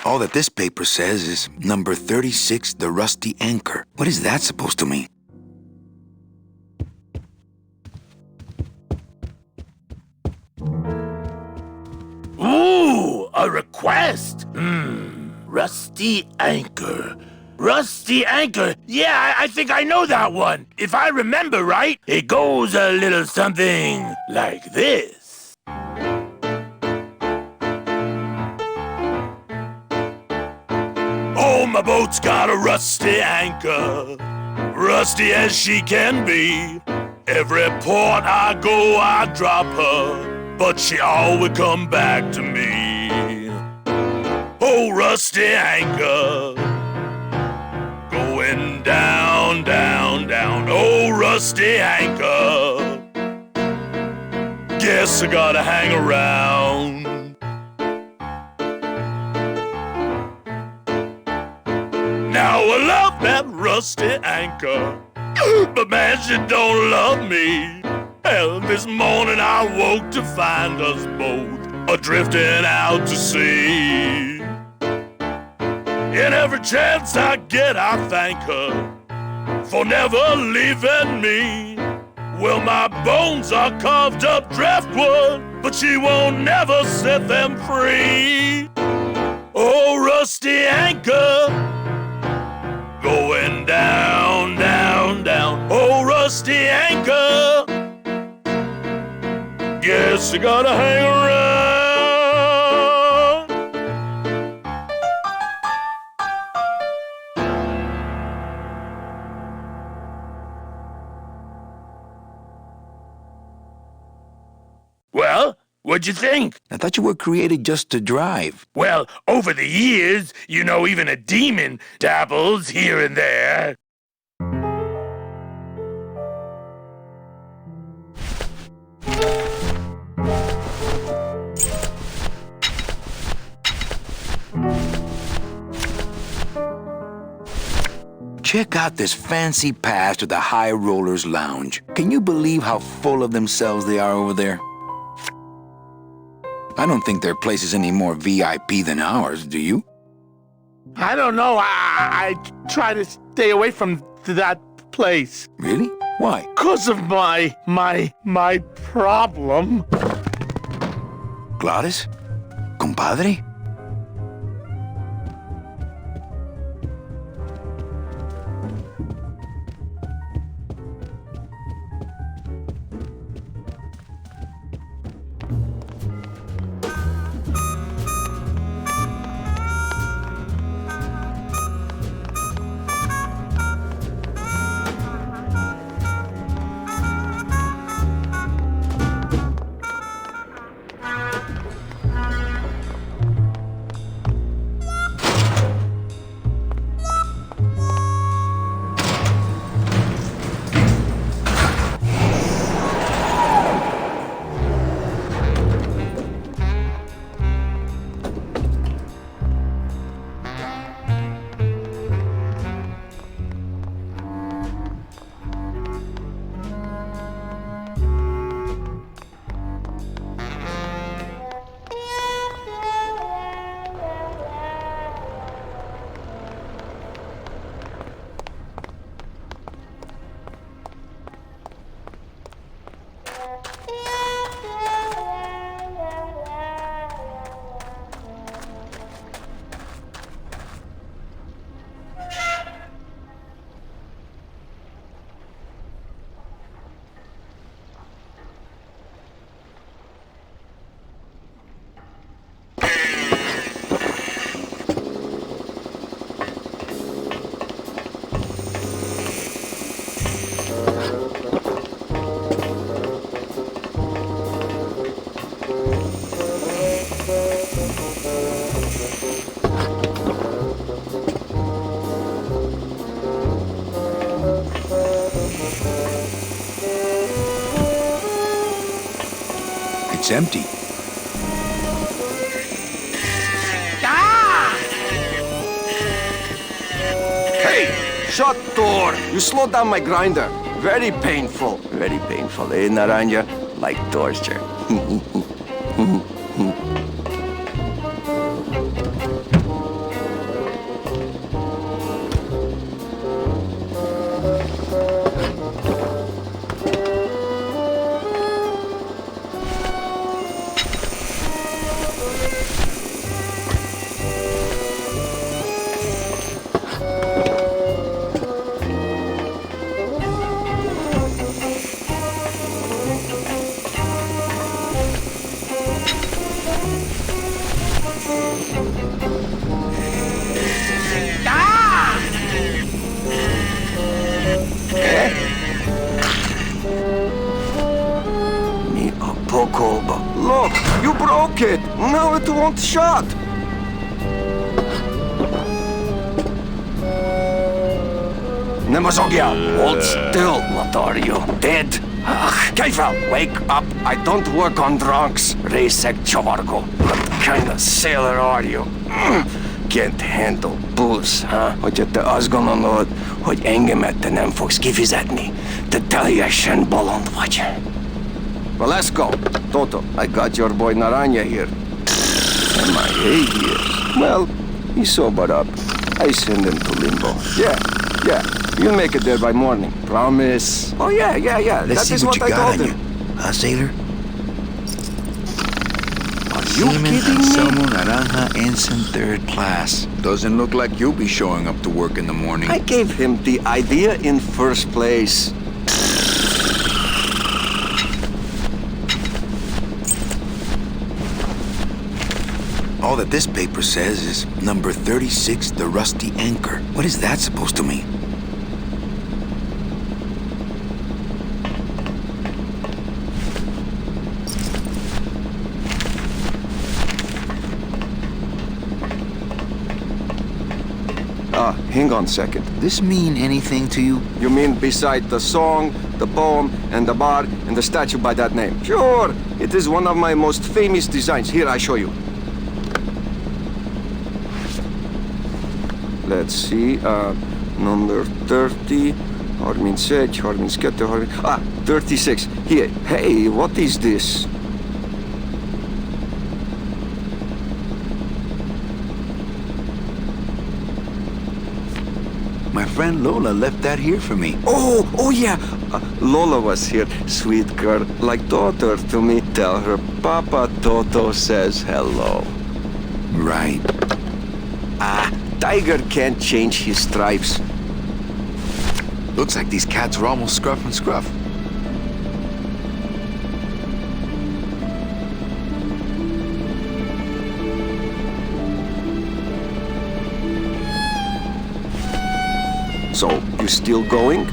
All that this paper says is number 36, the rusty anchor. What is that supposed to mean? Ooh, a request. Rusty anchor. Rusty anchor. Yeah, I think I know that one. If I remember right, it goes a little something like this. Oh, my boat's got a rusty anchor, rusty as she can be. Every port I go, I drop her, but she always come back to me. Oh, rusty anchor, going down, down, down. Oh, rusty anchor, guess I gotta hang around. Now I love that rusty anchor, but man, she don't love me. Hell, this morning I woke to find us both a-drifting out to sea. And every chance I get, I thank her for never leaving me. Well, my bones are carved up driftwood, but she won't never set them free. Oh, rusty anchor, going down, down, down. Oh, rusty anchor, guess you gotta hang around. Well, what'd you think? I thought you were created just to drive. Well, over the years, you know, even a demon dabbles here and there. Check out this fancy pass to the High Rollers Lounge. Can you believe how full of themselves they are over there? I don't think their place is any more VIP than ours, do you? I don't know. I try to stay away from that place. Really? Why? 'Cause of my problem. Gladys? Compadre? It's empty. Hey! Shut door! You slowed down my grinder. Very painful. Very painful, eh, Naranja? Like torture. Look, you broke it. Now it won't shut. Nemazogia, hold still. What are you, dead? Keifel, wake up. I don't work on drunks. Resek Chavargo. What kind of sailor are you? Can't handle booze, huh? Hogyha te azt gondolod, hogy engemet te nem fogsz kifizetni, te teljesen bolond vagy. Well, let's go. Toto, I got your boy Naranja here. MIA years. Well, he's sobered up. I send him to limbo. Yeah. You'll make it there by morning. Promise. Oh, yeah. Let's see what you got on you. Huh, sailor? You kidding me? Anselmo Naranja Ensign 3rd Class. Doesn't look like you'll be showing up to work in the morning. I gave him the idea in first place. All that this paper says is number 36, the Rusty Anchor. What is that supposed to mean? Hang on a second. This mean anything to you? You mean beside the song, the poem, and the bar, and the statue by that name? Sure! It is one of my most famous designs. Here, I show you. Let's see, number 30, 36. Here, hey, what is this? My friend Lola left that here for me. Oh yeah. Lola was here, sweet girl, like daughter to me. Tell her Papa Toto says hello. Right. Tiger can't change his stripes. Looks like these cats are almost scruff and scruff. So, you still going?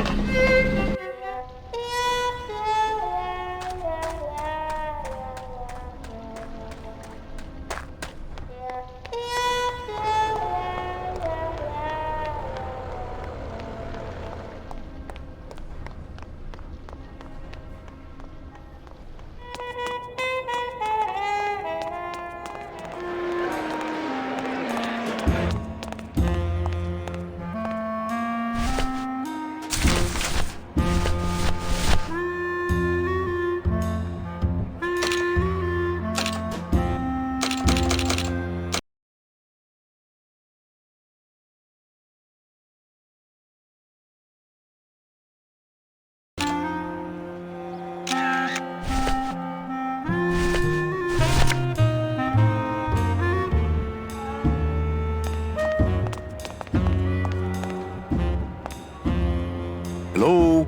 Hello?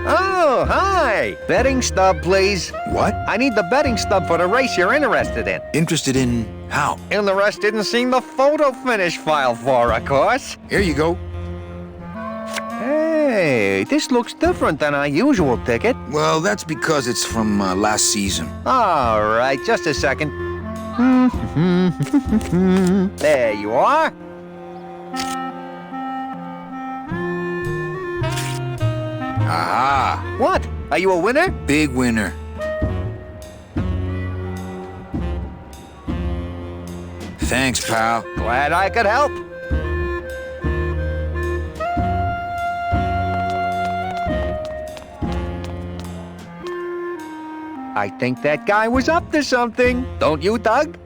Oh, hi! Betting stub, please. What? I need the betting stub for the race you're interested in. Interested in how? Interested in seeing the photo finish file for, of course. Here you go. Hey, this looks different than our usual ticket. Well, that's because it's from last season. All right, just a second. There you are. Aha! What? Are you a winner? Big winner. Thanks, pal. Glad I could help. I think that guy was up to something. Don't you, Doug?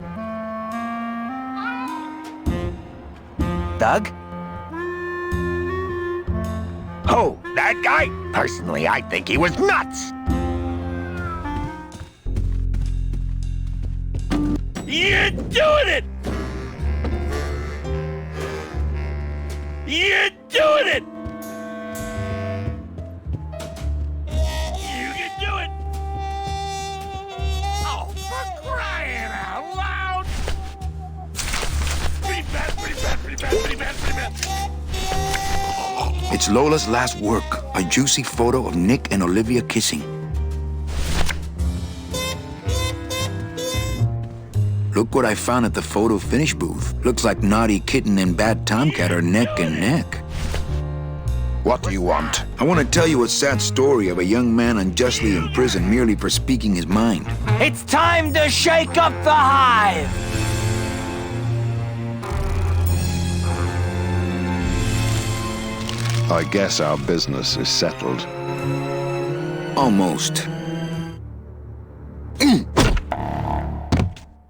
Doug? Oh, that guy? Personally, I think he was nuts. You're doing it! You're doing it! You can do it! Oh, for crying out loud! Pretty bad, pretty bad, pretty bad, pretty bad, pretty bad. It's Lola's last work, a juicy photo of Nick and Olivia kissing. Look what I found at the photo finish booth. Looks like Naughty Kitten and Bad Tomcat are neck and neck. What do you want? I want to tell you a sad story of a young man unjustly imprisoned merely for speaking his mind. It's time to shake up the hive! I guess our business is settled. Almost.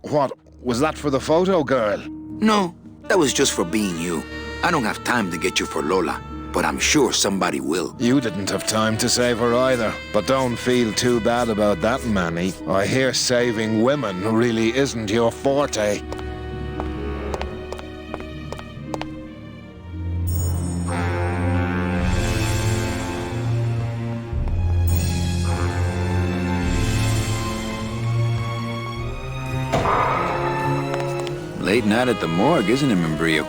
What? Was that for the photo girl? No, that was just for being you. I don't have time to get you for Lola, but I'm sure somebody will. You didn't have time to save her either. But don't feel too bad about that, Manny. I hear saving women really isn't your forte. Late night at the morgue, isn't it, Membrillo?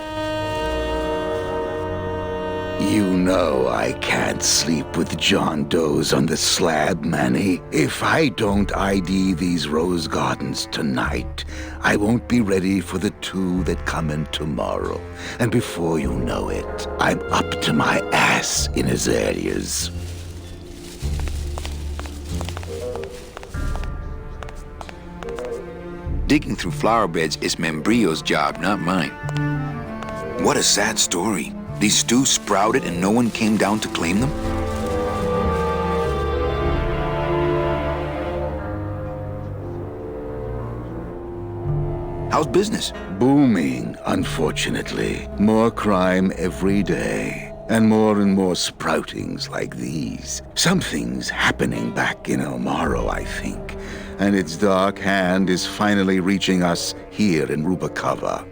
You know I can't sleep with John Doe's on the slab, Manny. If I don't ID these rose gardens tonight, I won't be ready for the two that come in tomorrow. And before you know it, I'm up to my ass in azaleas. Digging through flower beds is Membrillo's job, not mine. What a sad story. These stews sprouted and no one came down to claim them? How's business? Booming, unfortunately. More crime every day. And more sproutings like these. Something's happening back in El Morro, I think. And its dark hand is finally reaching us here in Rubacava.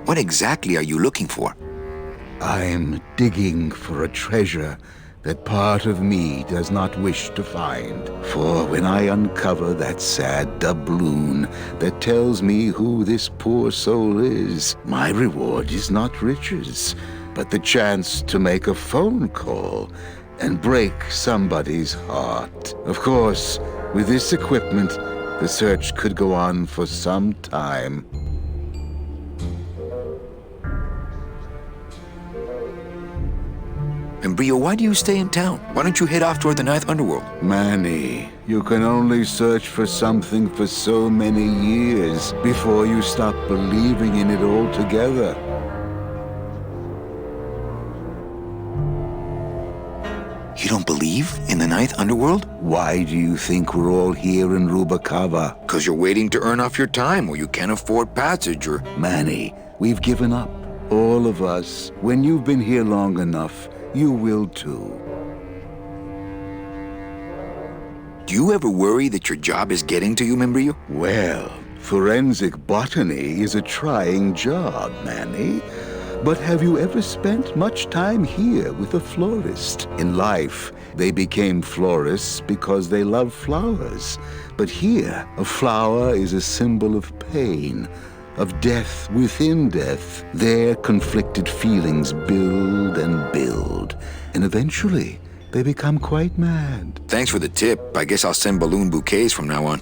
What exactly are you looking for? I'm digging for a treasure that part of me does not wish to find. For when I uncover that sad doubloon that tells me who this poor soul is, my reward is not riches, but the chance to make a phone call and break somebody's heart. Of course, with this equipment, the search could go on for some time. Membrillo, why do you stay in town? Why don't you head off toward the Ninth Underworld? Manny, you can only search for something for so many years before you stop believing in it altogether. You don't believe in the Ninth Underworld? Why do you think we're all here in Rubacava? Because you're waiting to earn off your time, or you can't afford passage, or... Manny, we've given up. All of us. When you've been here long enough, you will too. Do you ever worry that your job is getting to you, Membrillo? Well, forensic botany is a trying job, Manny. But have you ever spent much time here with a florist? In life, they became florists because they love flowers. But here, a flower is a symbol of pain, of death within death. Their conflicted feelings build and build, and eventually, they become quite mad. Thanks for the tip. I guess I'll send balloon bouquets from now on.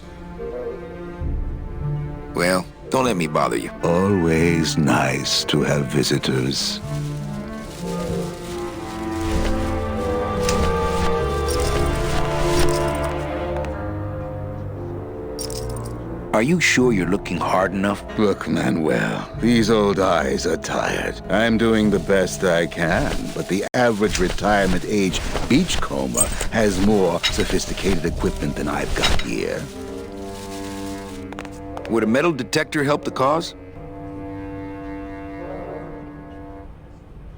Well, don't let me bother you. Always nice to have visitors. Are you sure you're looking hard enough? Look, Manuel, these old eyes are tired. I'm doing the best I can, but the average retirement age beachcomber has more sophisticated equipment than I've got here. Would a metal detector help the cause?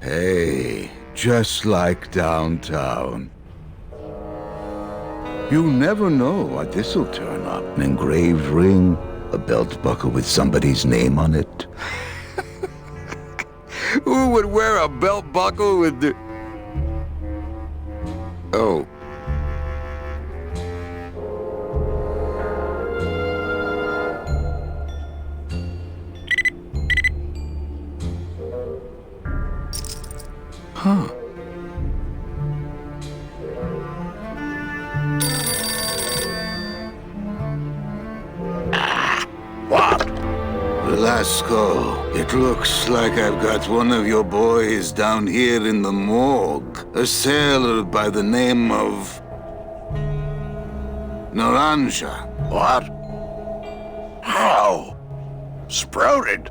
Hey, just like downtown. You never know what this'll turn up. An engraved ring, a belt buckle with somebody's name on it. Who would wear a belt buckle with the... Oh. Huh. What? Velasco, it looks like I've got one of your boys down here in the morgue. A sailor by the name of... Naranja. What? How? Sprouted?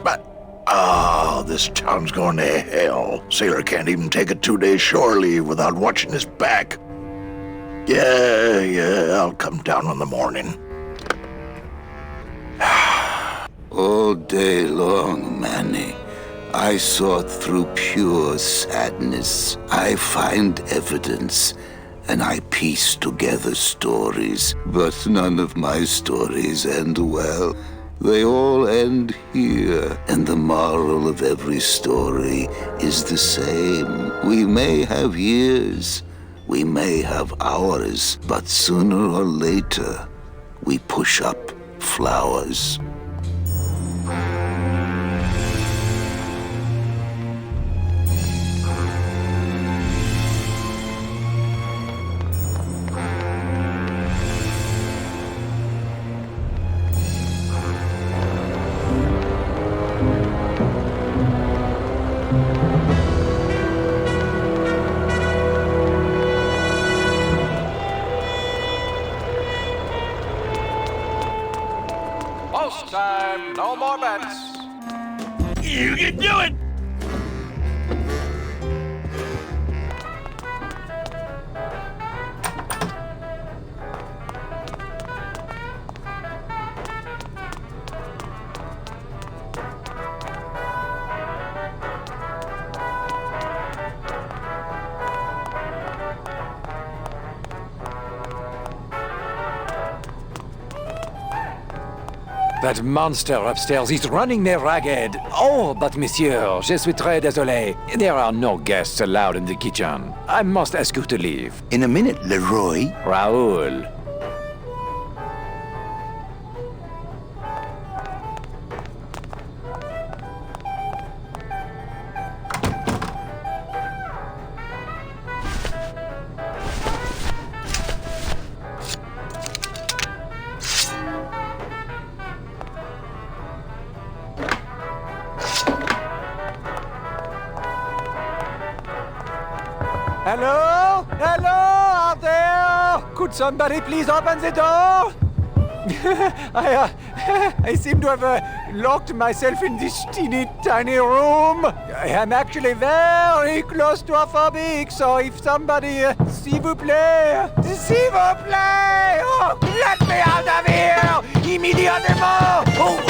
But... Oh, this town's going to hell. Sailor can't even take a 2-day shore leave without watching his back. Yeah, I'll come down in the morning. All day long, Manny, I sought through pure sadness. I find evidence, and I piece together stories. But none of my stories end well. They all end here, and the moral of every story is the same. We may have years, we may have hours, but sooner or later, we push up flowers. Post time, no more bets. You can do it! That monster upstairs is running me ragged. Oh, but monsieur, je suis très désolé. There are no guests allowed in the kitchen. I must ask you to leave. In a minute, Leroy. Raoul. Hello? Hello out there? Could somebody please open the door? I seem to have locked myself in this teeny tiny room. I am actually very claustrophobic, so if somebody, s'il vous plaît, oh, let me out of here immediately! Oh,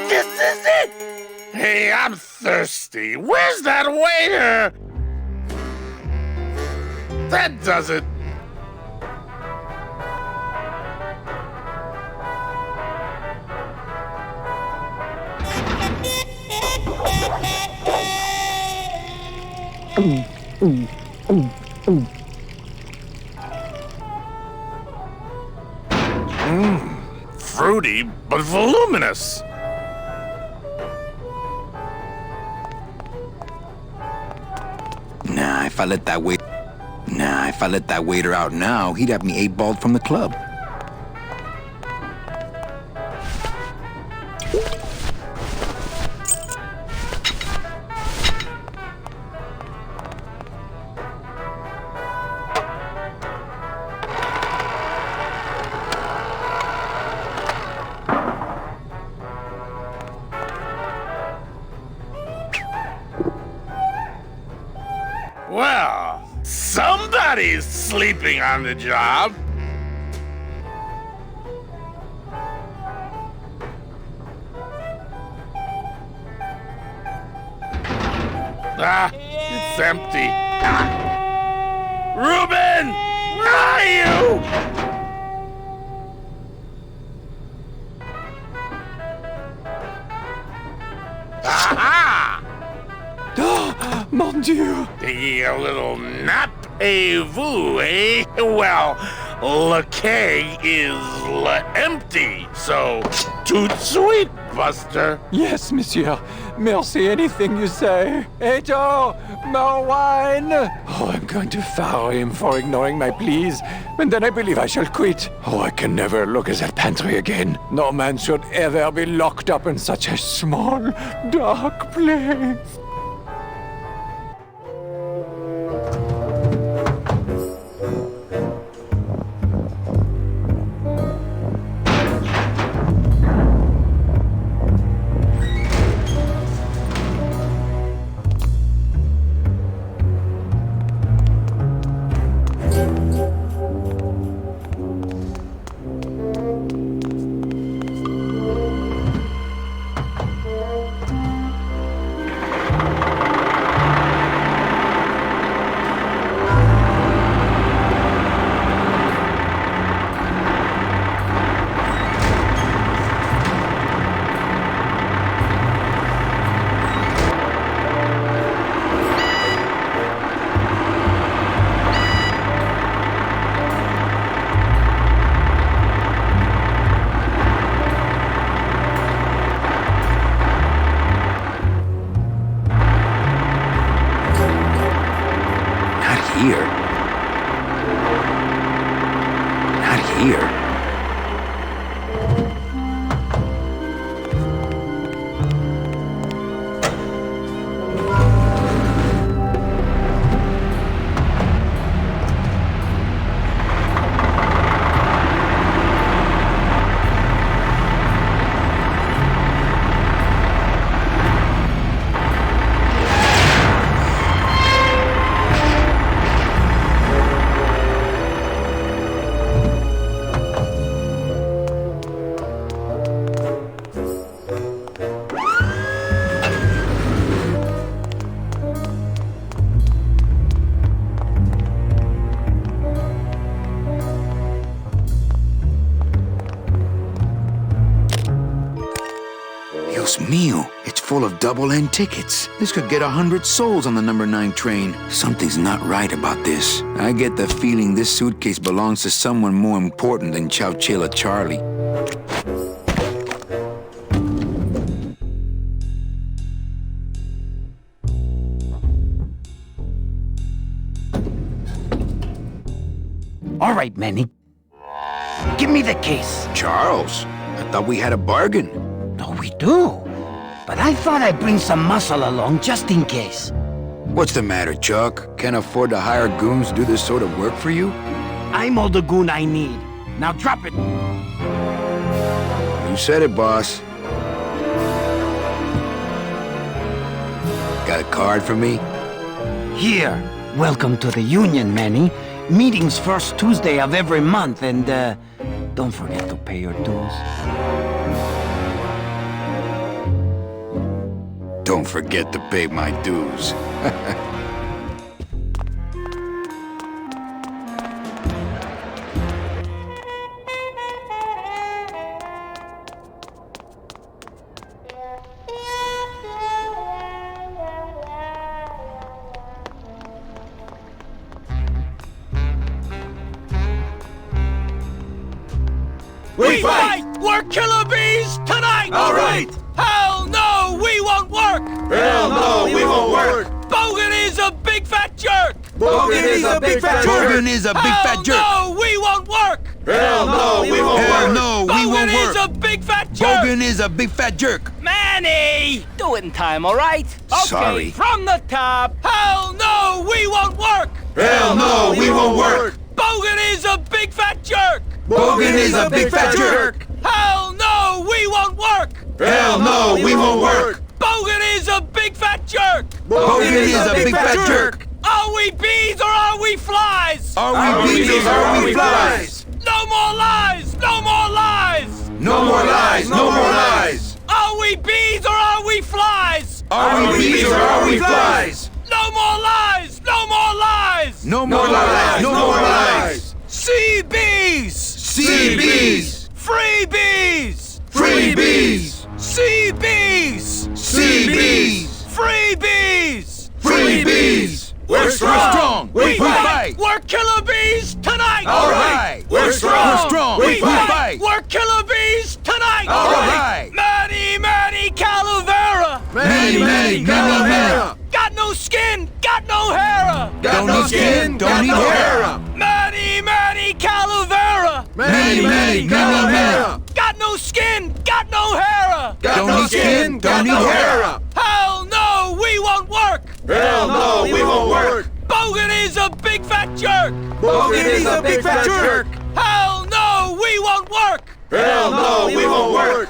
This is it! Hey, I'm thirsty. Where's that waiter? That does it. Fruity, but voluminous. Nah, if I let that waiter out now, he'd have me 8-balled from the club. Nobody's sleeping on the job. Ah, it's empty. Reuben! Where are you? Aha! Mon Dieu! Taking a little nap, vous, eh? Well, le keg is empty, so toot sweet, Buster. Yes, monsieur. Merci, anything you say. Eto, more wine. Oh, I'm going to fire him for ignoring my pleas, and then I believe I shall quit. Oh, I can never look at that pantry again. No man should ever be locked up in such a small, dark place. Mio, it's full of double-end tickets. This could get 100 souls on the number 9 train. Something's not right about this. I get the feeling this suitcase belongs to someone more important than Chowchilla Charlie. All right, Manny. Give me the case. Charles, I thought we had a bargain. No, we do. But I thought I'd bring some muscle along just in case. What's the matter, Chuck? Can't afford to hire goons to do this sort of work for you? I'm all the goon I need. Now drop it. You said it, boss. Got a card for me? Here. Welcome to the Union, Manny. Meeting's first Tuesday of every month, and don't forget to pay your dues. Don't forget to pay my dues. We fight! We're killer bees tonight! All right! Hell no, we won't work! Hell no, we won't work! Bogan is a big fat jerk! Bogan is a big fat jerk! Bogan is a big fat jerk! Hell no, we won't work! Hell no, we won't work! Hell no, we won't Bogan work! is a big fat jerk! Bogan is a big fat jerk! Manny! Do it in time, all right? Okay, Sorry. from the top. Hell no, we won't work! Hell no, we won't work! Bogan is a big fat jerk! Bogan is a big fat jerk! Hell no, we won't work! Hell no, we won't work! Bogan is a big fat jerk! Bogan is a big fat jerk! Are we bees or are we we flies? Are we bees or are we flies? No more lies! No more lies! No more lies! No more lies! Are we bees or are we flies? Are we bees or are we flies? No more lies! No more lies! No more lies! No more lies! Sea bees! Sea bees! Free bees! Free bees! Sea bees! Sea bees! Free bees! Free bees! We're strong! We fight! We're killer bees tonight! All right! We're strong! We fight! We're killer bees tonight! All right! Manny, Manny Calavera! Manny Calavera! Got no skin, got no hair! Got no skin, don't need hair! Manny Calavera! Manny Calavera! Got no skin, got no hair! Got no skin, don't need hair! Hell no, we won't work! Hell no, we won't work! Bogan is a big fat jerk! Bogan is a big fat jerk! Hell no, we won't work! Hell no, we won't work!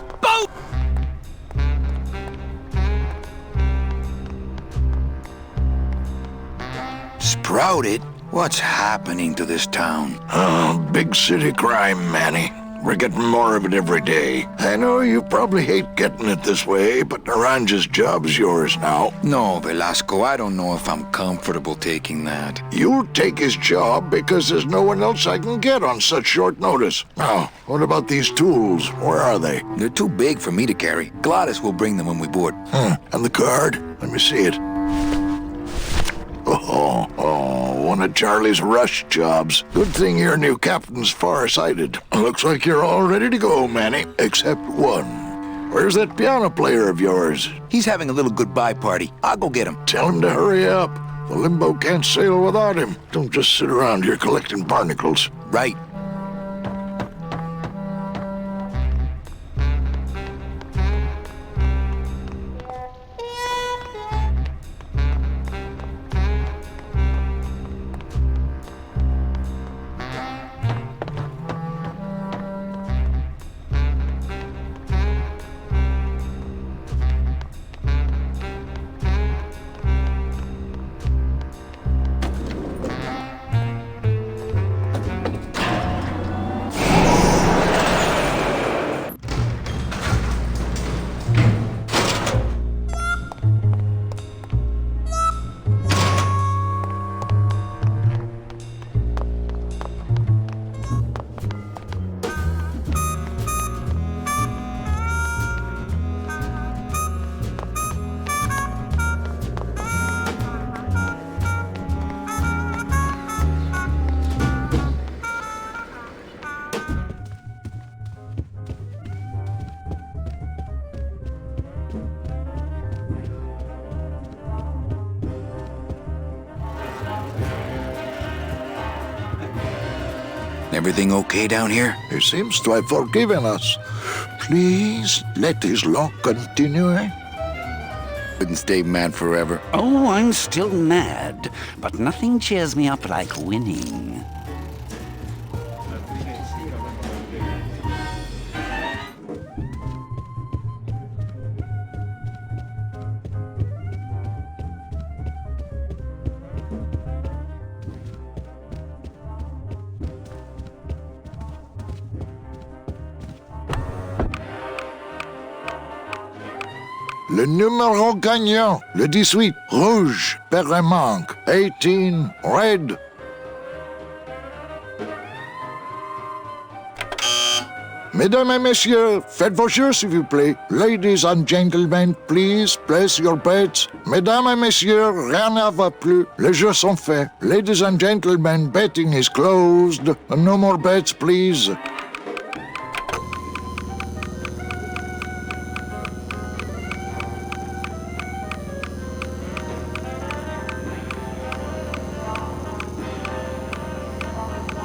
Sprouted? What's happening to this town? Oh, big city crime, Manny. We're getting more of it every day. I know you probably hate getting it this way, but Naranja's job's yours now. No, Velasco, I don't know if I'm comfortable taking that. You'll take his job because there's no one else I can get on such short notice. Now, what about these tools? Where are they? They're too big for me to carry. Gladys will bring them when we board. And the card? Let me see it. One of Charlie's rush jobs. Good thing your new captain's far-sighted. Looks like you're all ready to go, Manny. Except one. Where's that piano player of yours? He's having a little goodbye party. I'll go get him. Tell him to hurry up. The limbo can't sail without him. Don't just sit around here collecting barnacles. Right. Everything okay down here? He seems to have forgiven us. Please let his luck continue. Couldn't stay mad forever. Oh, I'm still mad, but nothing cheers me up like winning. Le numéro gagnant, le 18, rouge, perd un manque, 18, red. Mesdames et messieurs, faites vos jeux s'il vous plaît. Ladies and gentlemen, please place your bets. Mesdames et messieurs, rien ne va plus. Les jeux sont faits. Ladies and gentlemen, betting is closed. No more bets, please.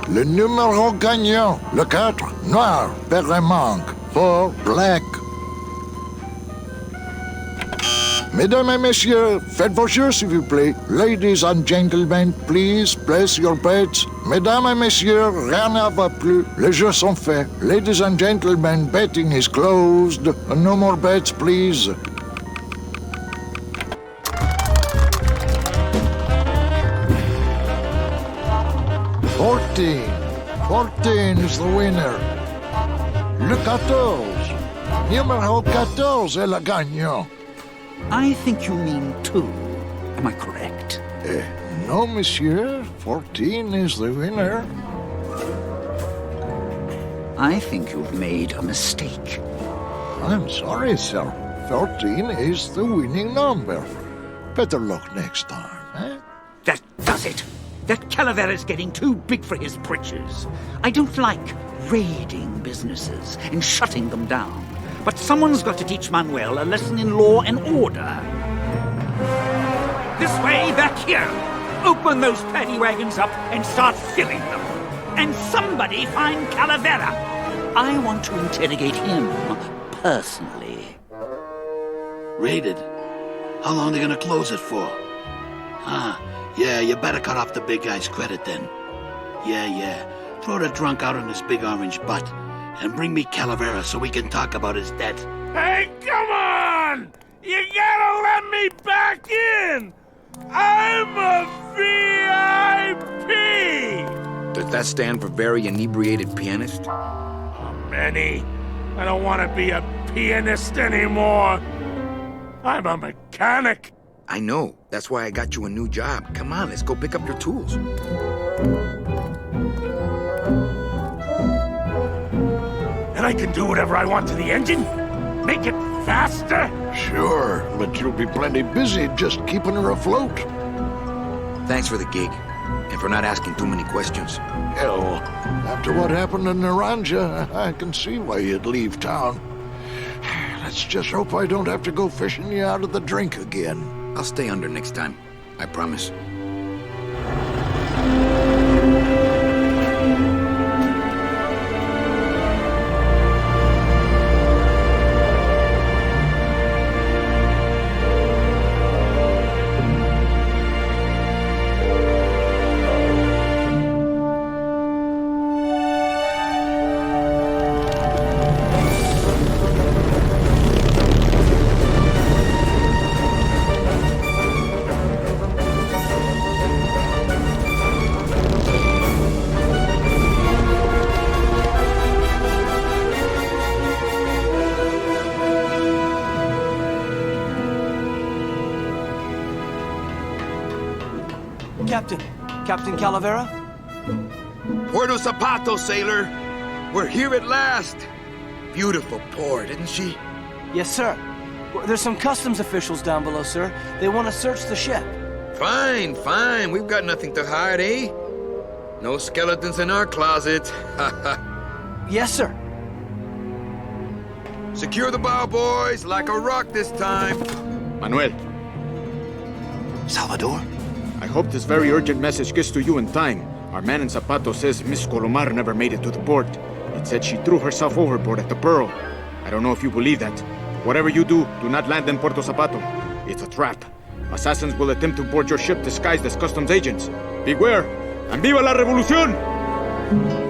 Le numéro gagnant, le 4, noir, perd un manque, 4, black. Mesdames et messieurs, faites vos jeux s'il vous plaît. Ladies and gentlemen, please place your bets. Mesdames et messieurs, rien ne va plus. Les jeux sont faits. Ladies and gentlemen, betting is closed. No more bets, please. 14. 14 is the winner. Le 14. Numéro 14 est le gagnant. I think you mean 2. Am I correct? No, monsieur. 14 is the winner. I think you've made a mistake. I'm sorry, sir. 14 is the winning number. Better luck next time, eh? That does it. That Calavera's getting too big for his britches. I don't like raiding businesses and shutting them down. But someone's got to teach Manuel a lesson in law and order. This way, back here. Open those paddy wagons up and start filling them. And somebody find Calavera. I want to interrogate him personally. Raided? How long are they gonna close it for? Yeah, you better cut off the big guy's credit then. Yeah. Throw the drunk out on his big orange butt. And bring me Calavera so we can talk about his debt. Hey, come on! You gotta let me back in! I'm a VIP! Does that stand for very inebriated pianist? Oh, Manny, I don't want to be a pianist anymore. I'm a mechanic. I know. That's why I got you a new job. Come on, let's go pick up your tools. And I can do whatever I want to the engine? Make it faster? Sure, but you'll be plenty busy just keeping her afloat. Thanks for the gig, and for not asking too many questions. Hell, after what happened in Naranja, I can see why you'd leave town. Let's just hope I don't have to go fishing you out of the drink again. I'll stay under next time. I promise. Captain Calavera? Puerto Zapato, sailor. We're here at last. Beautiful port, isn't she? Yes, sir. There's some customs officials down below, sir. They want to search the ship. Fine. We've got nothing to hide, eh? No skeletons in our closet. Yes, sir. Secure the bow, boys, like a rock this time. Manuel. Salvador? I hope this very urgent message gets to you in time. Our man in Zapato says Miss Colomar never made it to the port. It said she threw herself overboard at the Pearl. I don't know if you believe that. Whatever you do not land in Puerto Zapato. It's a trap. Assassins will attempt to board your ship disguised as customs agents. Beware, and viva la revolución!